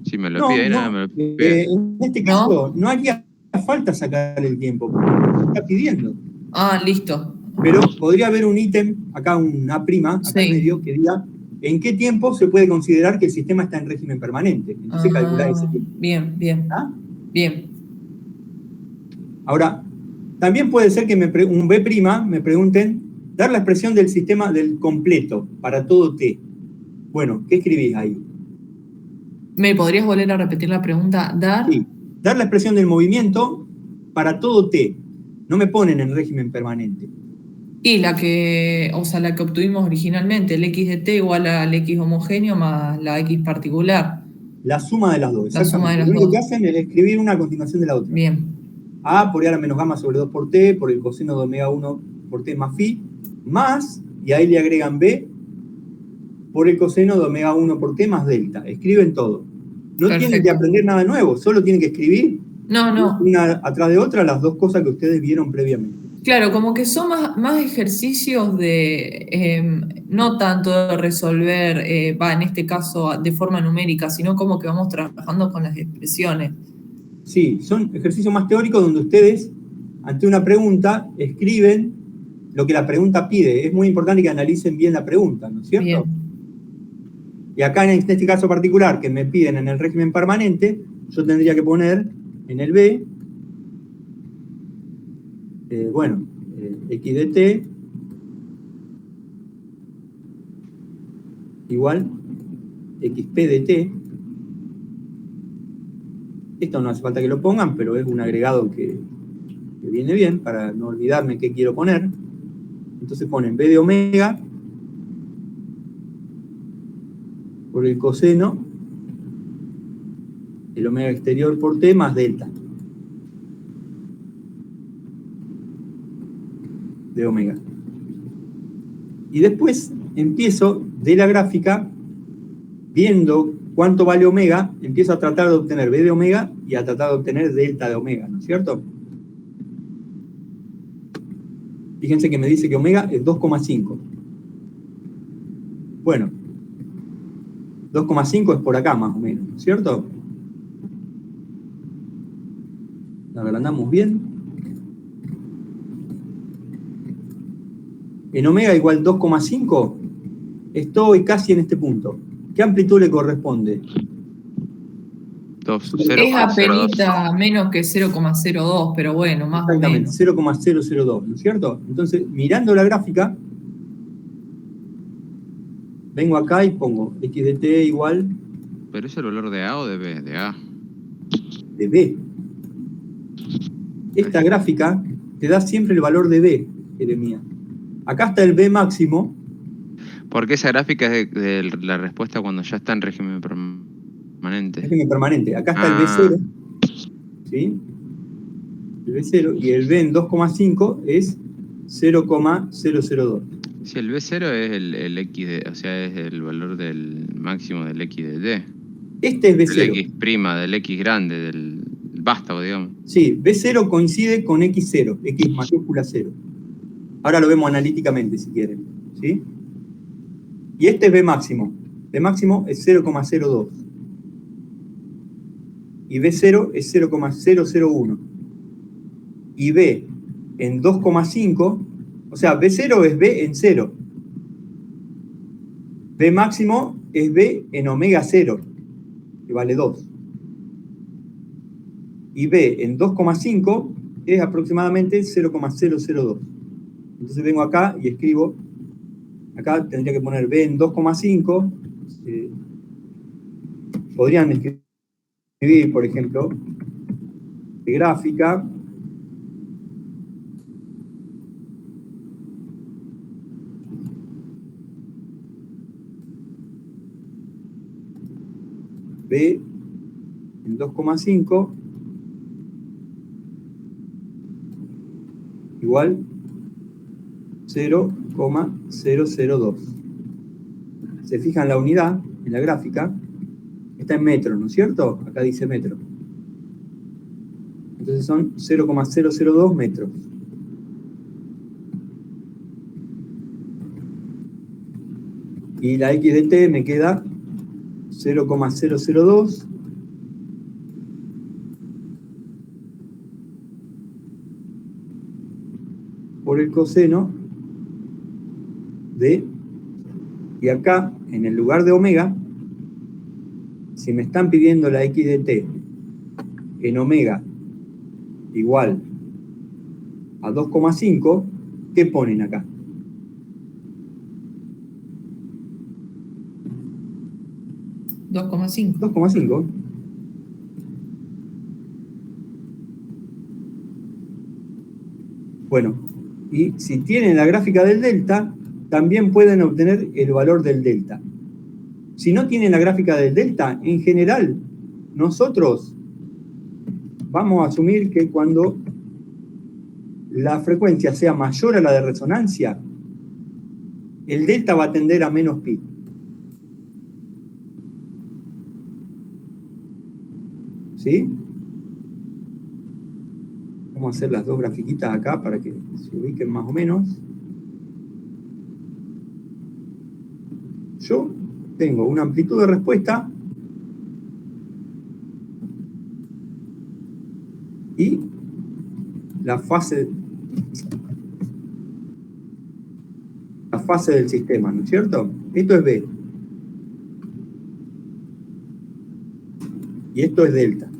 Si me lo pide, ahí nada me lo pide. En este caso no haría falta sacar el tiempo, porque lo está pidiendo. Ah, listo. Pero podría haber un ítem, acá una prima, acá en Sí. medio, que diga en qué tiempo se puede considerar que el sistema está en régimen permanente. Entonces calculá ese tiempo. Bien, bien. ¿Ah? Bien. Ahora, también puede ser que un B' me pregunten dar la expresión del sistema del completo para todo T. Bueno, ¿qué escribís ahí? ¿Me podrías volver a repetir la pregunta? ¿Dar? Sí, dar la expresión del movimiento para todo T. No me ponen en régimen permanente. Y la que obtuvimos originalmente, el x de t igual al x homogéneo más la x particular. La suma de las dos. La suma de las Lo único dos. que hacen es escribir una a continuación de la otra. Bien. A por R menos gamma sobre 2 por T, por el coseno de omega 1 por T más phi, más, y ahí le agregan B, por el coseno de omega 1 por T más delta. Escriben todo. No Perfecto. tienen que aprender nada nuevo, solo tienen que escribir No. una atrás de otra las dos cosas que ustedes vieron previamente. Claro, como que son más ejercicios de, no tanto de resolver, en este caso de forma numérica, sino como que vamos trabajando con las expresiones. Sí, son ejercicios más teóricos donde ustedes, ante una pregunta, escriben lo que la pregunta pide. Es muy importante que analicen bien la pregunta, ¿no es cierto? Bien. Y acá en este caso particular, que me piden en el régimen permanente, yo tendría que poner en el B, x de t igual xp de t. Esto no hace falta que lo pongan, pero es un agregado que viene bien para no olvidarme qué quiero poner. Entonces ponen b de omega por el coseno el omega exterior por t más delta de omega. Y después empiezo de la gráfica, viendo cuánto vale omega, empiezo a tratar de obtener b de omega y a tratar de obtener delta de omega, ¿no es cierto? Fíjense que me dice que omega es 2,5. Bueno, 2,5 es por acá más o menos, ¿no es cierto? La agrandamos bien. En omega igual 2,5, estoy casi en este punto. ¿Qué amplitud le corresponde? 2, Es apelita menos que 0,02, pero bueno, más o menos. 0,002, ¿no es cierto? Entonces, mirando la gráfica, vengo acá y pongo x de t igual ¿Pero es el valor de A o de B? De A. de b. Esta gráfica te da siempre el valor de b, Jeremías. Acá está el b máximo. Porque esa gráfica es de la respuesta cuando ya está en régimen permanente. Régimen permanente. Acá está el b0. ¿Sí? El b0 y el b en 2,5 es 0,002. Sí, el B0 es el X de, o sea, es el valor del máximo del X de D. Este es Del b0. X prima, del X grande, del vástago, digamos. Sí, b0 coincide con x0, x mayúscula 0. Ahora lo vemos analíticamente si quieren. ¿Sí? Y este es b máximo. B máximo es 0,02. Y b0 es 0,001. Y b en 2,5, o sea, b0 es b en 0. B máximo es b en omega 0, que vale 2. Y b en 2,5 es aproximadamente 0,002. Entonces vengo acá y escribo, acá tendría que poner b en 2,5. Podrían escribir, por ejemplo, de gráfica, b en 2,5 igual 0,002. Se fijan la unidad en la gráfica, está en metros, ¿no es cierto? Acá dice metro. Entonces son 0,002 metros. Y la x de t me queda 0,002 por el coseno de, y acá en el lugar de omega, si me están pidiendo la x de t en omega igual a 2,5, ¿qué ponen acá? $2,5. 2,5. Bueno, y si tienen la gráfica del delta, también pueden obtener el valor del delta. Si no tienen la gráfica del delta, en general, nosotros vamos a asumir que cuando la frecuencia sea mayor a la de resonancia, el delta va a tender a menos pi. ¿Sí? Vamos a hacer las dos grafiquitas acá para que se ubiquen más o menos. Yo tengo una amplitud de respuesta y la fase del sistema, ¿no es cierto? Esto es B. Y esto es delta.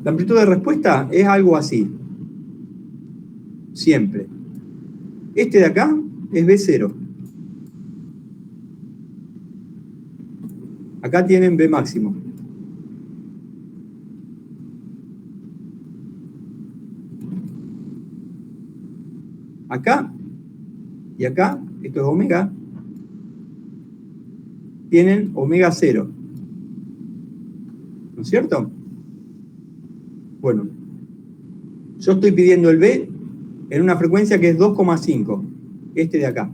La amplitud de respuesta es algo así. Siempre. Este de acá es B0. Acá tienen B máximo. Acá y acá, esto es omega, tienen omega 0. ¿No es cierto? Bueno, yo estoy pidiendo el B en una frecuencia que es 2,5. Este de acá.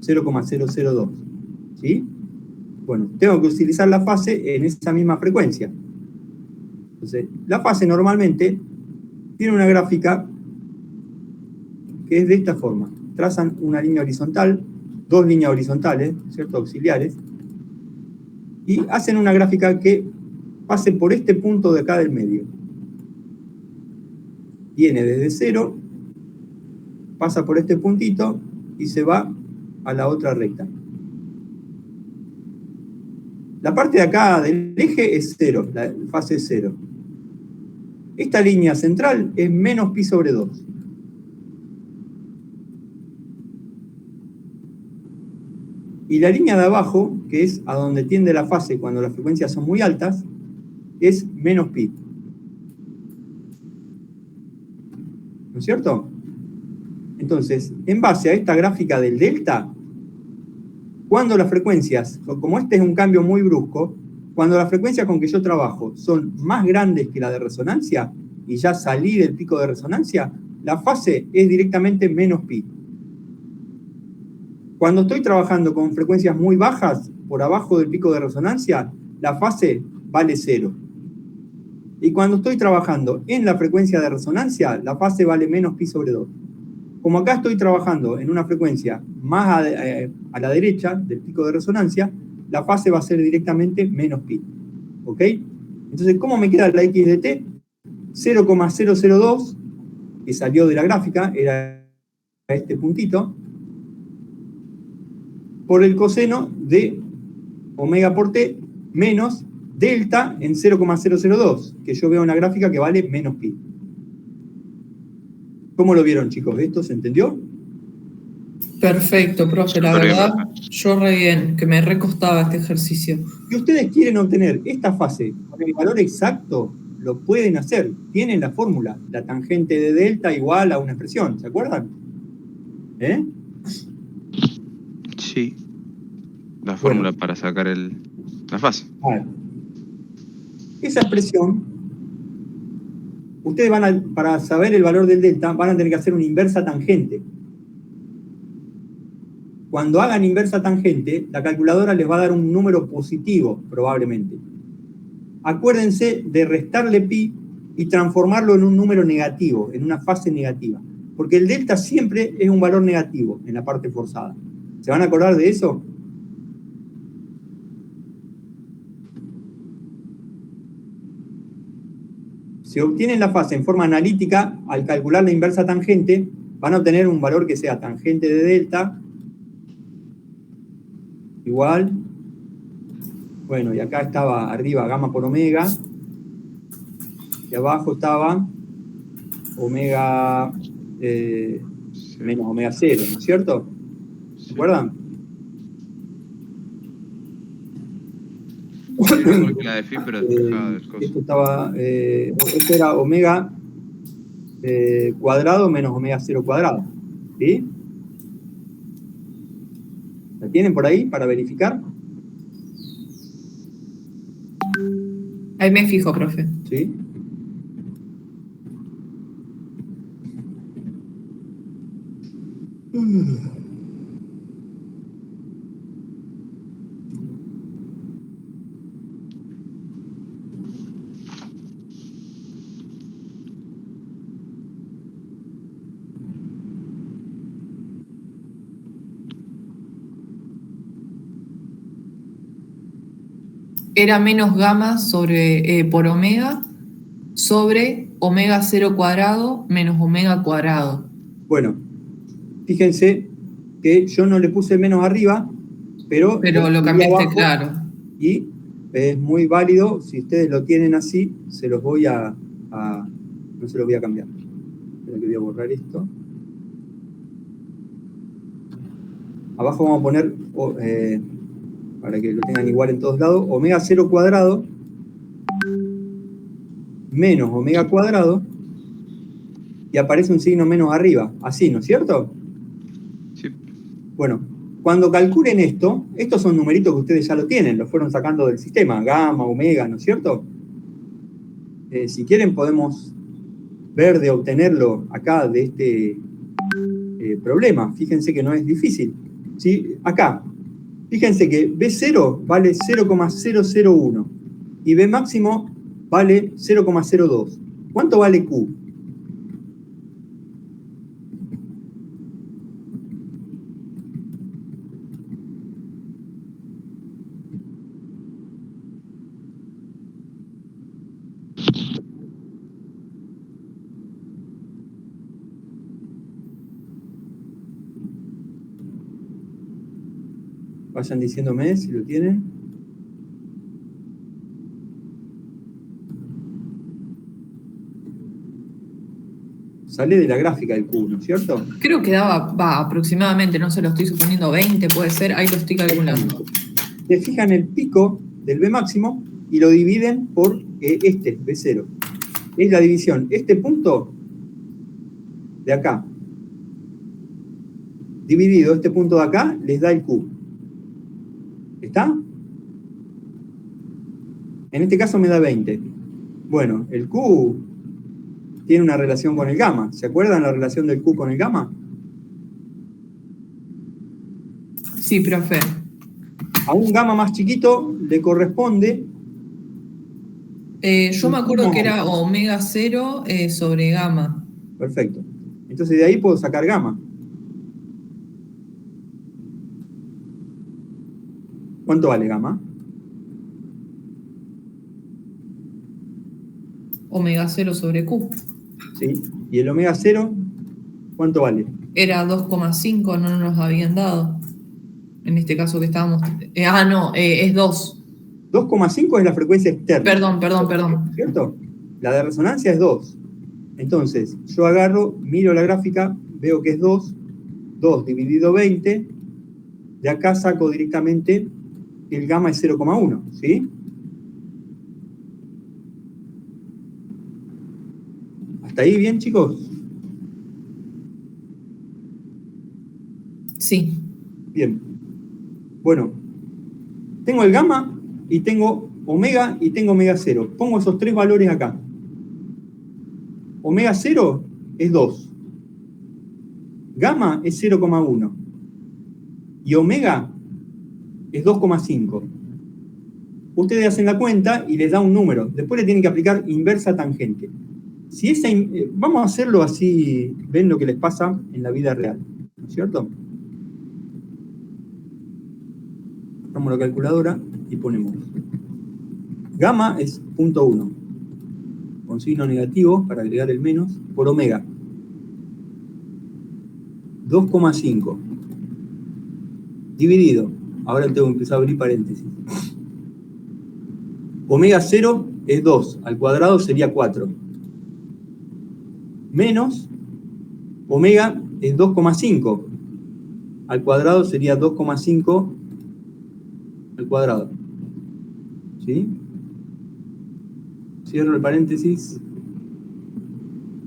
0,002. ¿Sí? Bueno, tengo que utilizar la fase en esa misma frecuencia. Entonces, la fase normalmente tiene una gráfica que es de esta forma. Trazan una línea horizontal, dos líneas horizontales, ¿cierto? Auxiliares, y hacen una gráfica que pase por este punto de acá del medio. Viene desde 0, pasa por este puntito y se va a la otra recta. La parte de acá del eje es 0, la fase es 0. Esta línea central es menos pi sobre 2. Y la línea de abajo, que es a donde tiende la fase cuando las frecuencias son muy altas, es menos pi. ¿No es cierto? Entonces, en base a esta gráfica del delta, cuando las frecuencias, como este es un cambio muy brusco, cuando las frecuencias con que yo trabajo son más grandes que la de resonancia, y ya salí del pico de resonancia, la fase es directamente menos pi. Cuando estoy trabajando con frecuencias muy bajas, por abajo del pico de resonancia, la fase vale 0. Y cuando estoy trabajando en la frecuencia de resonancia, la fase vale menos pi sobre 2. Como acá estoy trabajando en una frecuencia más a la derecha del pico de resonancia, la fase va a ser directamente menos pi. ¿Ok? Entonces, ¿cómo me queda la x de t? 0,002, que salió de la gráfica, era este puntito, por el coseno de omega por t menos delta en 0,002, que yo veo en la gráfica que vale menos pi. ¿Cómo lo vieron, chicos? ¿Esto se entendió? Perfecto, profe, la Súper bien, verdad, profe. yo re bien, que me recostaba este ejercicio. Si ustedes quieren obtener esta fase con el valor exacto, lo pueden hacer. Tienen la fórmula, la tangente de delta igual a una expresión, ¿se acuerdan? ¿Eh? Sí. La fórmula para sacar la fase. A ver. Esa expresión, ustedes para saber el valor del delta, van a tener que hacer una inversa tangente. Cuando hagan inversa tangente, la calculadora les va a dar un número positivo, probablemente. Acuérdense de restarle pi y transformarlo en un número negativo, en una fase negativa. Porque el delta siempre es un valor negativo en la parte forzada. ¿Se van a acordar de eso? Si obtienen la fase en forma analítica, al calcular la inversa tangente, van a obtener un valor que sea tangente de delta igual, bueno, y acá estaba arriba gamma por omega, y abajo estaba omega menos omega 0, ¿no es cierto? ¿Se acuerdan? Sí, igual que la de Phi, pero despejada del coso. Esto era omega cuadrado menos omega 0 cuadrado. ¿Sí? ¿La tienen por ahí para verificar? Ahí me fijo, profe. ¿Sí? Era menos gamma por omega sobre omega 0 cuadrado menos omega cuadrado. Bueno, fíjense que yo no le puse menos arriba, pero lo cambiaste abajo, claro. y es muy válido. Si ustedes lo tienen así, se los voy no se los voy a cambiar. Espera que voy a borrar esto. Abajo vamos a poner, para que lo tengan igual en todos lados, omega 0 cuadrado menos omega cuadrado, y aparece un signo menos arriba, así, ¿no es cierto? Sí. Bueno, cuando calculen esto, estos son numeritos que ustedes ya lo tienen, los fueron sacando del sistema, gamma, omega, ¿no es cierto? Si quieren podemos ver de obtenerlo acá de este problema. Fíjense que no es difícil. ¿Sí? Acá, fíjense que B0 vale 0,001 y B máximo vale 0,02. ¿Cuánto vale Q? Vayan diciéndome si lo tienen. Sale de la gráfica del Q, ¿no es cierto? Creo que va aproximadamente, no se lo estoy suponiendo, 20 puede ser, ahí lo estoy calculando. Se fijan el pico del B máximo y lo dividen por este, B0. Es la división. Este punto de acá, dividido este punto de acá, les da el Q. ¿Está? En este caso me da 20. Bueno, el Q tiene una relación con el gamma. ¿Se acuerdan la relación del Q con el gamma? Sí, profe. A un gamma más chiquito le corresponde... Yo me acuerdo que era omega 0 sobre gamma. Perfecto. Entonces de ahí puedo sacar gamma. ¿Cuánto vale gamma? Omega 0 sobre Q. ¿Sí? ¿Y el omega 0 cuánto vale? Era 2,5, no nos habían dado. En este caso que estábamos... es 2. 2,5 es la frecuencia externa. Perdón. ¿Cierto? La de resonancia es 2. Entonces, yo agarro, miro la gráfica, veo que es 2. 2 dividido 20. De acá saco directamente el gamma es 0,1. ¿Sí? ¿Hasta ahí bien, chicos? Sí. Bien. Bueno, tengo el gamma y tengo omega y tengo omega 0. Pongo esos tres valores acá. Omega 0 es 2. Gamma es 0,1. Y omega es 2,5. Ustedes hacen la cuenta y les da un número. Después le tienen que aplicar inversa tangente. Si esa, vamos a hacerlo así, ven lo que les pasa en la vida real. ¿No es cierto? Sacamos la calculadora y ponemos. Gamma es 0,1. Con signo negativo para agregar el menos, por omega. 2,5. Dividido. Ahora tengo que empezar a abrir paréntesis. Omega 0 es 2. Al cuadrado sería 4. Menos omega es 2,5. Al cuadrado sería 2,5 al cuadrado. ¿Sí? Cierro el paréntesis.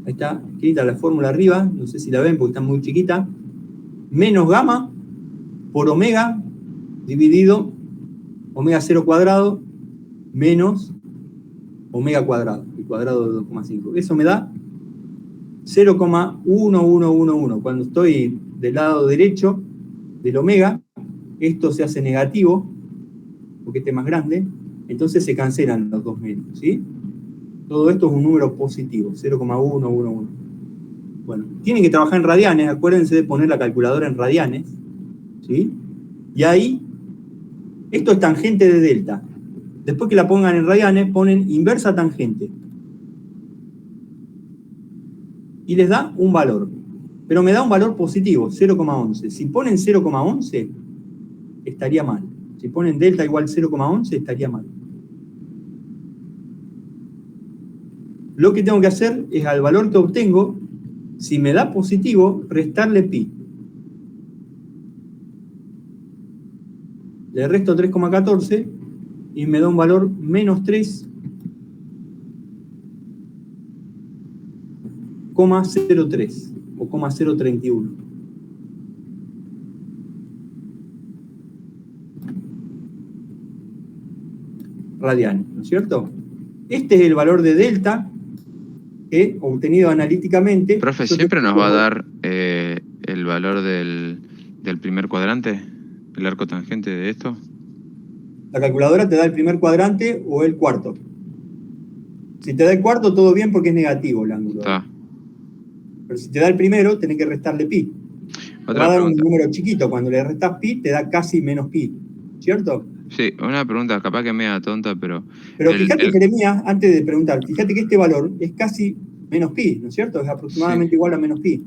Ahí está, quita la fórmula arriba, no sé si la ven porque está muy chiquita. Menos gamma por omega dividido omega 0 cuadrado menos omega cuadrado, el cuadrado de 2,5. Eso me da 0,1111. Cuando estoy del lado derecho del omega, esto se hace negativo, porque este es más grande, entonces se cancelan los dos menos, ¿sí? Todo esto es un número positivo, 0,111. Bueno, tienen que trabajar en radianes, acuérdense de poner la calculadora en radianes, ¿sí? Y ahí, esto es tangente de delta. Después que la pongan en radianes, ponen inversa tangente. Y les da un valor. Pero me da un valor positivo, 0,11. Si ponen 0,11, estaría mal. Si ponen delta igual 0,11, estaría mal. Lo que tengo que hacer es al valor que obtengo, si me da positivo, restarle pi. Le resto 3,14 y me da un valor menos 3,03 o 0,031. Radianes, ¿no es cierto? Este es el valor de delta que obtenido analíticamente. Profe, ¿siempre nos va a dar el valor del primer cuadrante? ¿El arco tangente de esto? La calculadora te da el primer cuadrante o el cuarto. Si te da el cuarto, todo bien porque es negativo el ángulo. Está. Pero si te da el primero, tenés que restarle pi. Te va a dar un número chiquito. Cuando le restás pi, te da casi menos pi. ¿Cierto? Sí, una pregunta capaz que media tonta, pero... Pero fíjate, Jeremías, antes de preguntar, fíjate que este valor es casi menos pi, ¿no es cierto? Es aproximadamente igual a menos pi.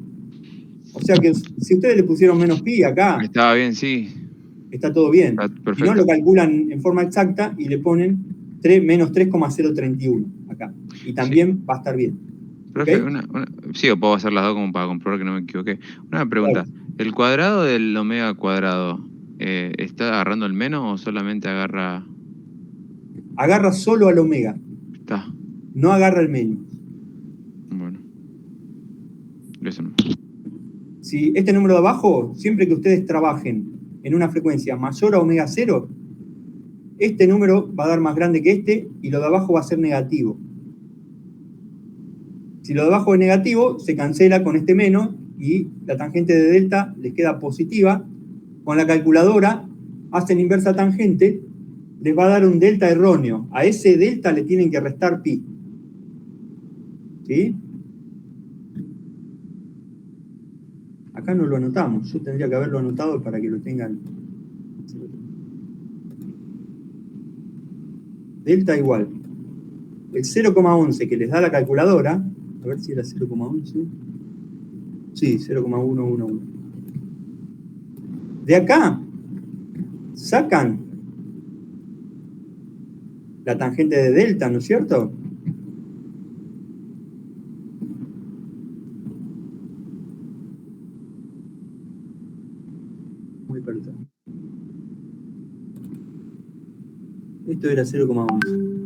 O sea que si ustedes le pusieron menos pi acá... Estaba bien, sí. Está todo bien. Perfecto. Si no, lo calculan en forma exacta y le ponen menos 3,031 acá. Y también va a estar bien. Profe, ¿Ok? sí, o puedo hacer las dos como para comprobar que no me equivoqué. Una pregunta. Claro. ¿El cuadrado del omega cuadrado está agarrando el menos o solamente agarra... Agarra solo al omega, Está. no agarra el menos. Bueno, eso no. Si este número de abajo, siempre que ustedes trabajen en una frecuencia mayor a omega 0, este número va a dar más grande que este y lo de abajo va a ser negativo. Si lo de abajo es negativo, se cancela con este menos y la tangente de delta les queda positiva. Con la calculadora hacen inversa tangente, les va a dar un delta erróneo. A ese delta le tienen que restar pi. ¿Sí? Acá no lo anotamos, yo tendría que haberlo anotado para que lo tengan. Delta igual. El 0,11 que les da la calculadora, a ver si era 0,11. Sí, 0,111. De acá sacan la tangente de delta, ¿no es cierto? Muy perdón. Esto era 0,11.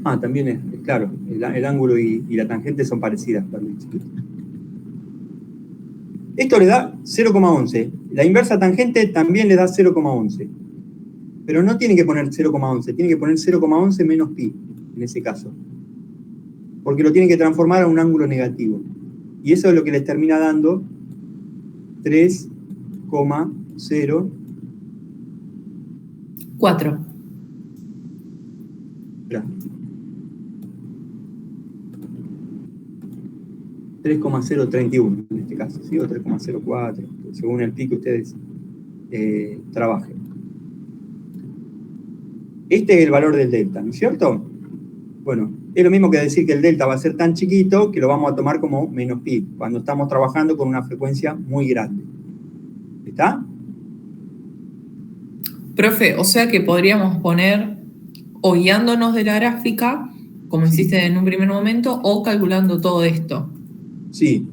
Ah, también es claro, el ángulo y la tangente son parecidas. Esto le da 0,11. La inversa tangente también le da 0,11. Pero no tiene que poner 0,11, tiene que poner 0,11 menos pi, en ese caso. Porque lo tienen que transformar a un ángulo negativo. Y eso es lo que les termina dando 3,0. 4. 3,031 en este caso, ¿sí? O 3,04, según el pi que ustedes trabajen. Este es el valor del delta, ¿no es cierto? Bueno, es lo mismo que decir que el delta va a ser tan chiquito que lo vamos a tomar como menos pi, cuando estamos trabajando con una frecuencia muy grande. ¿Está? Profe, o sea que podríamos poner, o guiándonos de la gráfica, como Sí. hiciste en un primer momento, o calculando todo esto. Sí.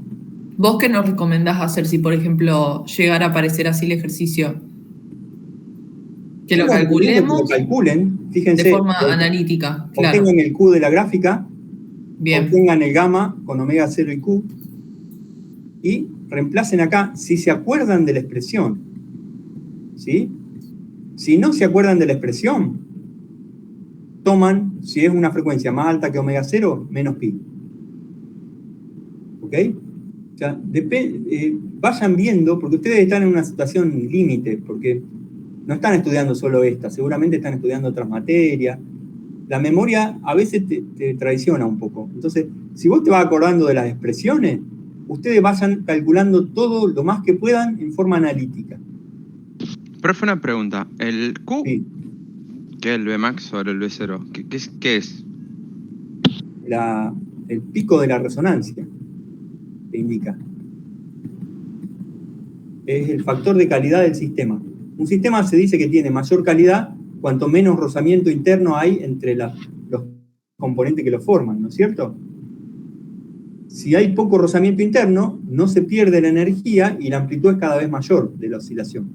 ¿Vos qué nos recomendás hacer si, por ejemplo, llegara a aparecer así el ejercicio? Que Yo lo les recomiendo que lo calculemos calculen, de fíjense, forma analítica, claro. obtengan el Q de la gráfica, Bien. obtengan el gamma con omega 0 y Q, y reemplacen acá, si se acuerdan de la expresión, ¿sí? Si no se acuerdan de la expresión, toman, si es una frecuencia más alta que omega 0, menos pi. ¿Ok? O sea, vayan viendo, porque ustedes están en una situación límite, porque no están estudiando solo esta, seguramente están estudiando otras materias. La memoria a veces te traiciona un poco. Entonces, si vos te vas acordando de las expresiones, ustedes vayan calculando todo lo más que puedan en forma analítica. Profe, una pregunta. ¿El Q, Sí. que es el Bmax sobre el B0, qué es? El pico de la resonancia te indica. Es el factor de calidad del sistema. Un sistema se dice que tiene mayor calidad cuanto menos rozamiento interno hay entre los componentes que lo forman, ¿no es cierto? Si hay poco rozamiento interno, no se pierde la energía y la amplitud es cada vez mayor de la oscilación.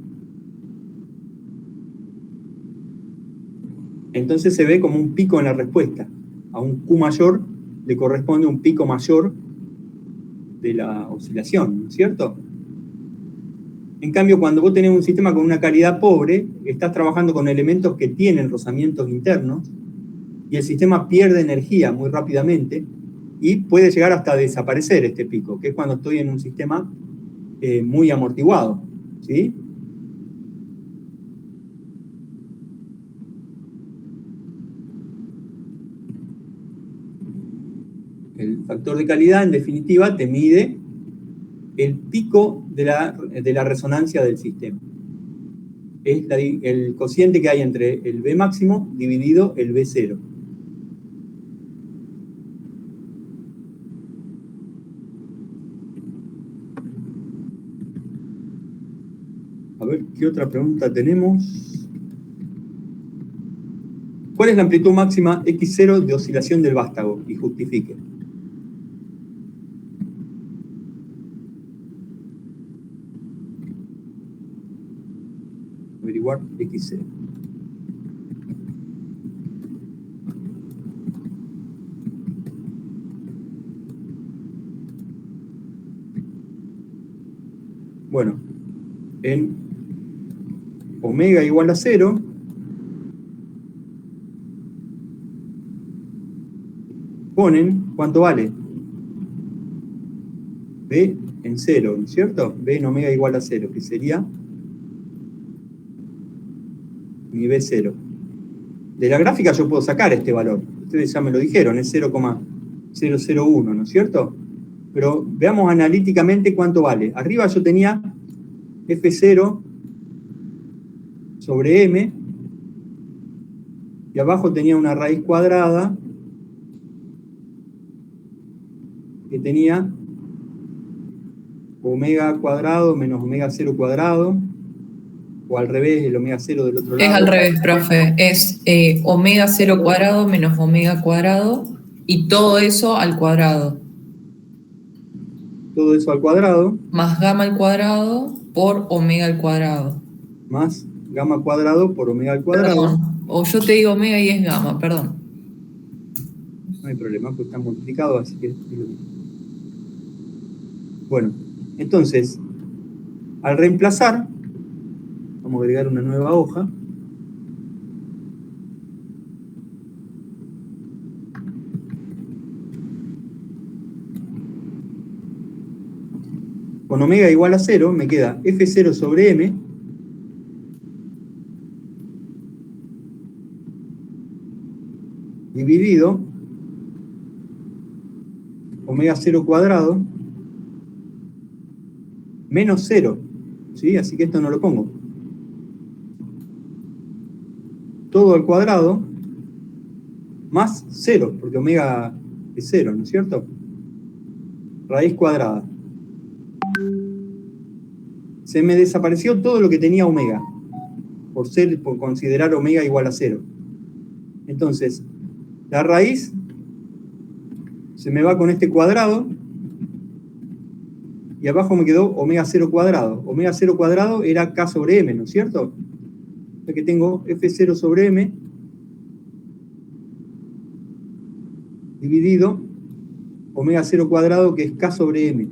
Entonces se ve como un pico en la respuesta. A un Q mayor le corresponde un pico mayor de la oscilación, ¿no es cierto? En cambio, cuando vos tenés un sistema con una calidad pobre, estás trabajando con elementos que tienen rozamientos internos y el sistema pierde energía muy rápidamente y puede llegar hasta desaparecer este pico, que es cuando estoy en un sistema muy amortiguado, ¿sí? El factor de calidad, en definitiva, te mide el pico de la resonancia del sistema. Es el cociente que hay entre el B máximo dividido el B0. A ver, ¿qué otra pregunta tenemos? ¿Cuál es la amplitud máxima X0 de oscilación del vástago? Y justifique. Averiguar X0. Bueno, en omega igual a 0, ponen ¿cuánto vale? B en 0, ¿no es cierto? B en omega igual a 0, que sería mi B0. De la gráfica yo puedo sacar este valor. Ustedes ya me lo dijeron, es 0,001, ¿no es cierto? Pero veamos analíticamente cuánto vale. Arriba yo tenía F0 sobre M, y abajo tenía una raíz cuadrada que tenía omega cuadrado menos omega 0 cuadrado, o al revés, el omega 0 del otro lado. Es al revés, profe. Es omega 0 cuadrado menos omega cuadrado y todo eso al cuadrado. Todo eso al cuadrado. Más gamma al cuadrado por omega al cuadrado. Más gamma cuadrado por omega al cuadrado. Perdón. O yo te digo omega y es gamma, perdón. No hay problema, pues está multiplicado, así que... Bueno, entonces, al reemplazar, vamos a agregar una nueva hoja. Con omega igual a 0 me queda F0 sobre M dividido omega 0 cuadrado menos 0, ¿sí? Así que esto no lo pongo. Todo al cuadrado más 0, porque omega es 0, ¿no es cierto? Raíz cuadrada. Se me desapareció todo lo que tenía omega, por considerar omega igual a 0. Entonces, la raíz se me va con este cuadrado, y abajo me quedó omega 0 cuadrado. Omega 0 cuadrado era K sobre M, ¿no es cierto? O sea que tengo F0 sobre M dividido omega 0 cuadrado, que es K sobre M.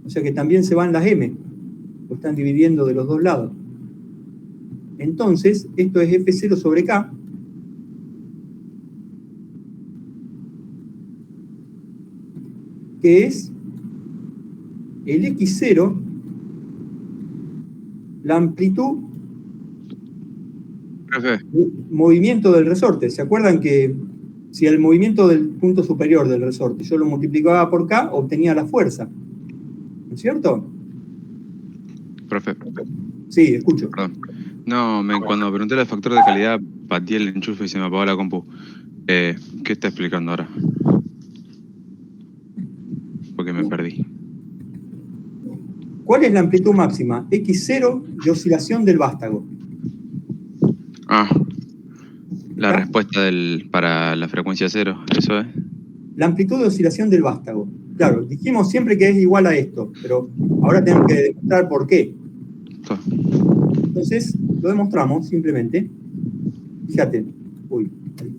O sea que también se van las M, lo están dividiendo de los dos lados. Entonces, esto es F0 sobre K, que es el X0, la amplitud del movimiento del resorte. ¿Se acuerdan que si el movimiento del punto superior del resorte yo lo multiplicaba por K, obtenía la fuerza? ¿No es cierto? Profe. Sí, escucho. Perdón. No, cuando pregunté el factor de calidad, pateé el enchufe y se me apagó la compu. ¿Qué está explicando ahora? Porque me perdí. ¿Cuál es la amplitud máxima? X0 de oscilación del vástago. La ¿Está? respuesta para la frecuencia 0, ¿eso es? La amplitud de oscilación del vástago. Claro, dijimos siempre que es igual a esto, pero ahora tenemos que demostrar por qué. Entonces, lo demostramos simplemente. Fíjate. Uy, ahí.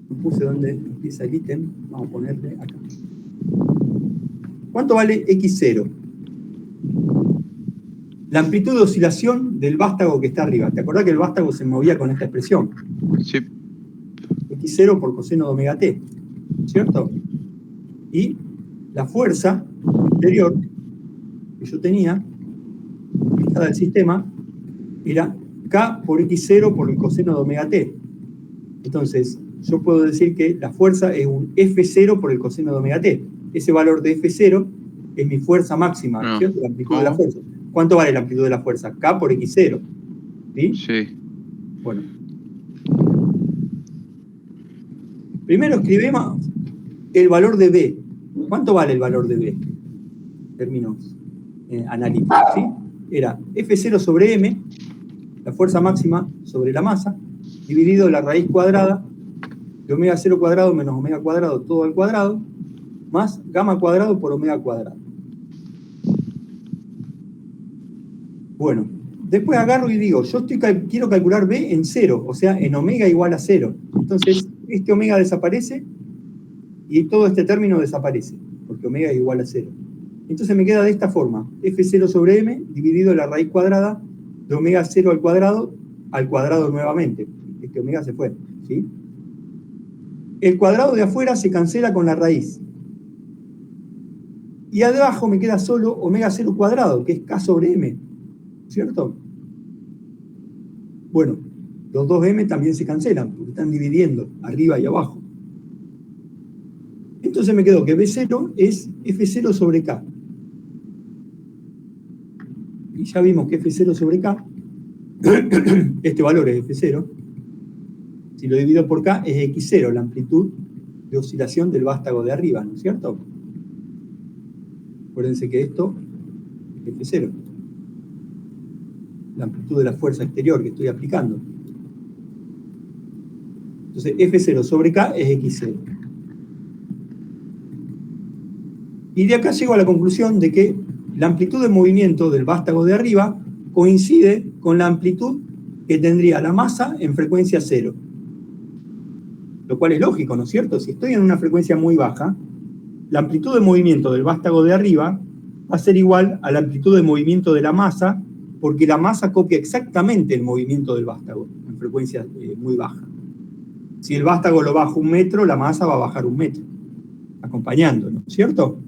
No puse dónde empieza el ítem. Vamos a ponerle acá. ¿Cuánto vale X0? La amplitud de oscilación del vástago que está arriba. ¿Te acordás que el vástago se movía con esta expresión? Sí. X0 por coseno de omega t, ¿cierto? Y la fuerza interior que yo tenía, aplicada al sistema, era K por X0 por el coseno de omega t. Entonces, yo puedo decir que la fuerza es un F0 por el coseno de omega t. Ese valor de F0 es mi fuerza máxima, ¿cierto? La amplitud de la fuerza. ¿Cuánto vale la amplitud de la fuerza? K por X0. ¿Sí? Sí. Bueno. Primero escribimos el valor de B. ¿Cuánto vale el valor de B? En términos analíticos, ¿sí? Era F0 sobre M, la fuerza máxima sobre la masa, dividido la raíz cuadrada de omega 0 cuadrado menos omega cuadrado todo al cuadrado, más gamma cuadrado por omega cuadrado. Bueno, después agarro y digo, yo quiero calcular B en 0, o sea, en omega igual a 0. Entonces, este omega desaparece y todo este término desaparece, porque omega es igual a 0. Entonces me queda de esta forma, F0 sobre M dividido la raíz cuadrada de omega 0 al cuadrado nuevamente. Este omega se fue, ¿sí? El cuadrado de afuera se cancela con la raíz. Y abajo me queda solo omega 0 cuadrado, que es K sobre M, ¿cierto? Bueno, los dos M también se cancelan, porque están dividiendo arriba y abajo. Entonces me quedó que B0 es F0 sobre K. Y ya vimos que F0 sobre K, este valor es F0, si lo divido por K es X0, la amplitud de oscilación del vástago de arriba, ¿no es cierto? Acuérdense que esto es F0, la amplitud de la fuerza exterior que estoy aplicando. Entonces F0 sobre K es X0. Y de acá llego a la conclusión de que la amplitud de movimiento del vástago de arriba coincide con la amplitud que tendría la masa en frecuencia 0. Lo cual es lógico, ¿no es cierto? Si estoy en una frecuencia muy baja, la amplitud de movimiento del vástago de arriba va a ser igual a la amplitud de movimiento de la masa, porque la masa copia exactamente el movimiento del vástago en frecuencia muy baja. Si el vástago lo bajo 1 metro, la masa va a bajar 1 metro, acompañando, ¿no es cierto?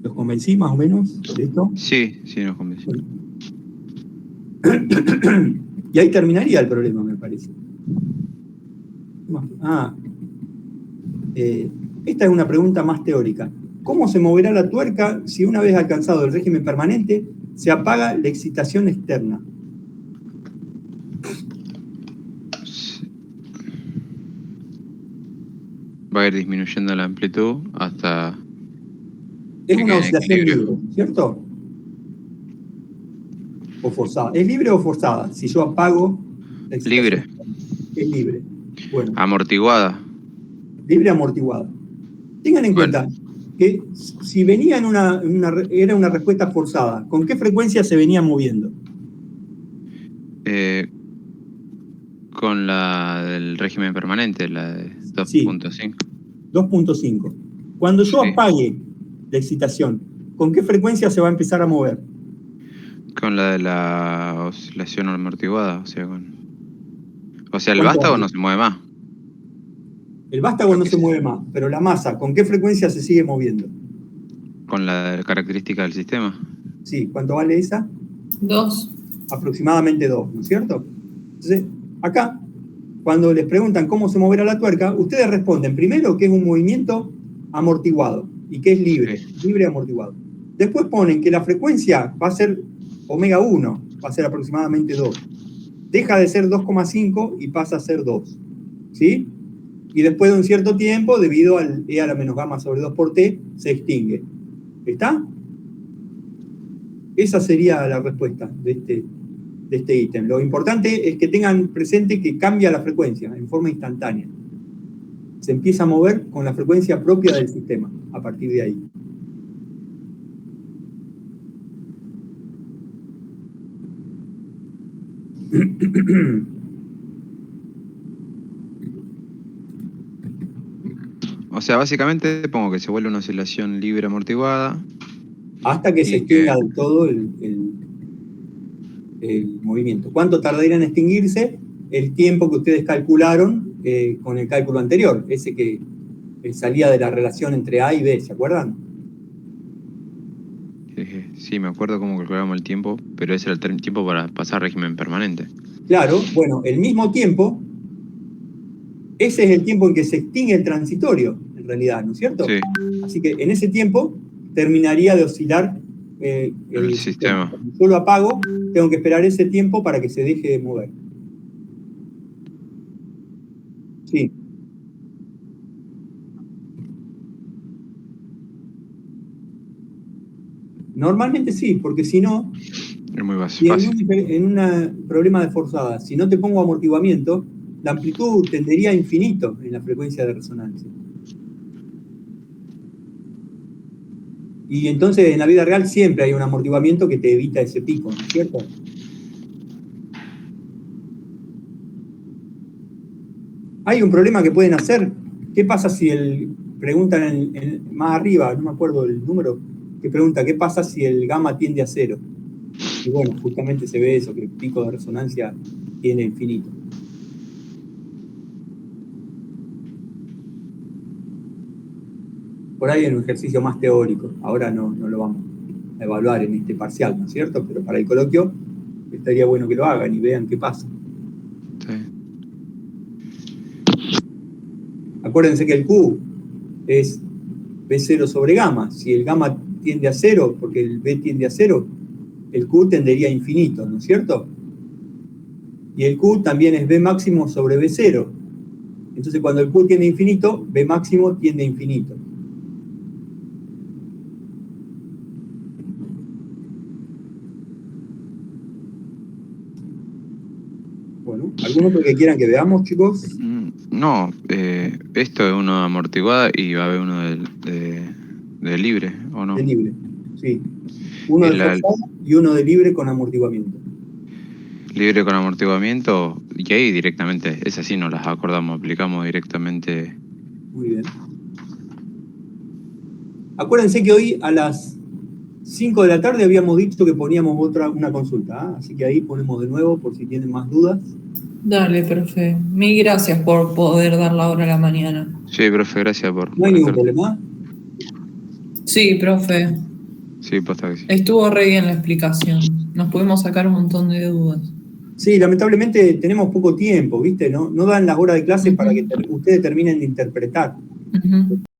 ¿Los convencí más o menos de esto? Sí, nos convencí. Bueno. Y ahí terminaría el problema, me parece. Esta es una pregunta más teórica. ¿Cómo se moverá la tuerca si una vez alcanzado el régimen permanente se apaga la excitación externa? Va a ir disminuyendo la amplitud hasta... Es una oscilación libre, ¿cierto? O forzada. ¿Es libre o forzada? Si yo apago la excitación Libre. externa. Es libre. Bueno. Amortiguada. Libre amortiguada. Tengan en cuenta que si venía era una respuesta forzada, ¿con qué frecuencia se venía moviendo? Con la del régimen permanente, la de 2.5. Sí, 2.5. Cuando yo apague la excitación, ¿con qué frecuencia se va a empezar a mover? Con la de la oscilación amortiguada, o sea, el vástago no se mueve más. El vástago no se mueve más, pero la masa, ¿con qué frecuencia se sigue moviendo? Con la característica del sistema. Sí, ¿cuánto vale esa? 2. Aproximadamente 2, ¿no es cierto? Entonces, acá, cuando les preguntan cómo se moverá la tuerca, ustedes responden primero que es un movimiento amortiguado y que es libre, libre amortiguado. Después ponen que la frecuencia va a ser omega 1, va a ser aproximadamente 2. Deja de ser 2,5 y pasa a ser 2. ¿Sí? Y después de un cierto tiempo, debido al E a la menos gamma sobre 2 por T, se extingue. ¿Está? Esa sería la respuesta de este ítem. Lo importante es que tengan presente que cambia la frecuencia en forma instantánea. Se empieza a mover con la frecuencia propia del sistema, a partir de ahí. O sea, básicamente pongo que se vuelve una oscilación libre amortiguada. Hasta que se extinga del todo el movimiento. ¿Cuánto tardaría en extinguirse? El tiempo que ustedes calcularon con el cálculo anterior, ese que salía de la relación entre A y B, ¿se acuerdan? Sí, me acuerdo cómo calculábamos el tiempo, pero ese era el tiempo para pasar régimen permanente. Claro, bueno, el mismo tiempo, ese es el tiempo en que se extingue el transitorio, en realidad, ¿no es cierto? Sí. Así que en ese tiempo terminaría de oscilar el sistema. Cuando yo lo apago, tengo que esperar ese tiempo para que se deje de mover. Sí. Normalmente sí, porque si no, Es muy si fácil. en un problema de forzada, si no te pongo amortiguamiento, la amplitud tendería a infinito en la frecuencia de resonancia. Y entonces en la vida real siempre hay un amortiguamiento que te evita ese pico, ¿no es cierto? Hay un problema que pueden hacer. ¿Qué pasa si preguntan más arriba, no me acuerdo el número, que pregunta, ¿qué pasa si el gamma tiende a cero? Y bueno, justamente se ve eso, que el pico de resonancia tiene infinito. Por ahí en un ejercicio más teórico, ahora no lo vamos a evaluar en este parcial, ¿no es cierto? Pero para el coloquio estaría bueno que lo hagan y vean qué pasa. Sí. Acuérdense que el Q es B0 sobre gamma. Si el gamma tiende a cero, porque el B tiende a cero, el Q tendería a infinito, ¿no es cierto? Y el Q también es B máximo sobre B0. Entonces cuando el Q tiende a infinito, B máximo tiende a infinito. Bueno, ¿algún otro que quieran que veamos, chicos? No, esto es uno de amortiguada y va a haber uno de libre, ¿o no? De libre, sí. Uno de forzado y uno de libre con amortiguamiento. Libre con amortiguamiento, y ahí directamente, es así, nos las acordamos, aplicamos directamente. Muy bien. Acuérdense que hoy a las 5 de la tarde habíamos dicho que poníamos una consulta, ¿eh? Así que ahí ponemos de nuevo por si tienen más dudas. Dale, profe. Mil gracias por poder dar la hora a la mañana. Sí, profe, gracias por ¿No hay ningún conectarte. problema? Sí, profe. Sí, posta que sí. Estuvo re bien la explicación. Nos pudimos sacar un montón de dudas. Sí, lamentablemente tenemos poco tiempo, ¿viste? No dan las horas de clase para que Ujú. ustedes terminen de interpretar. Ujú.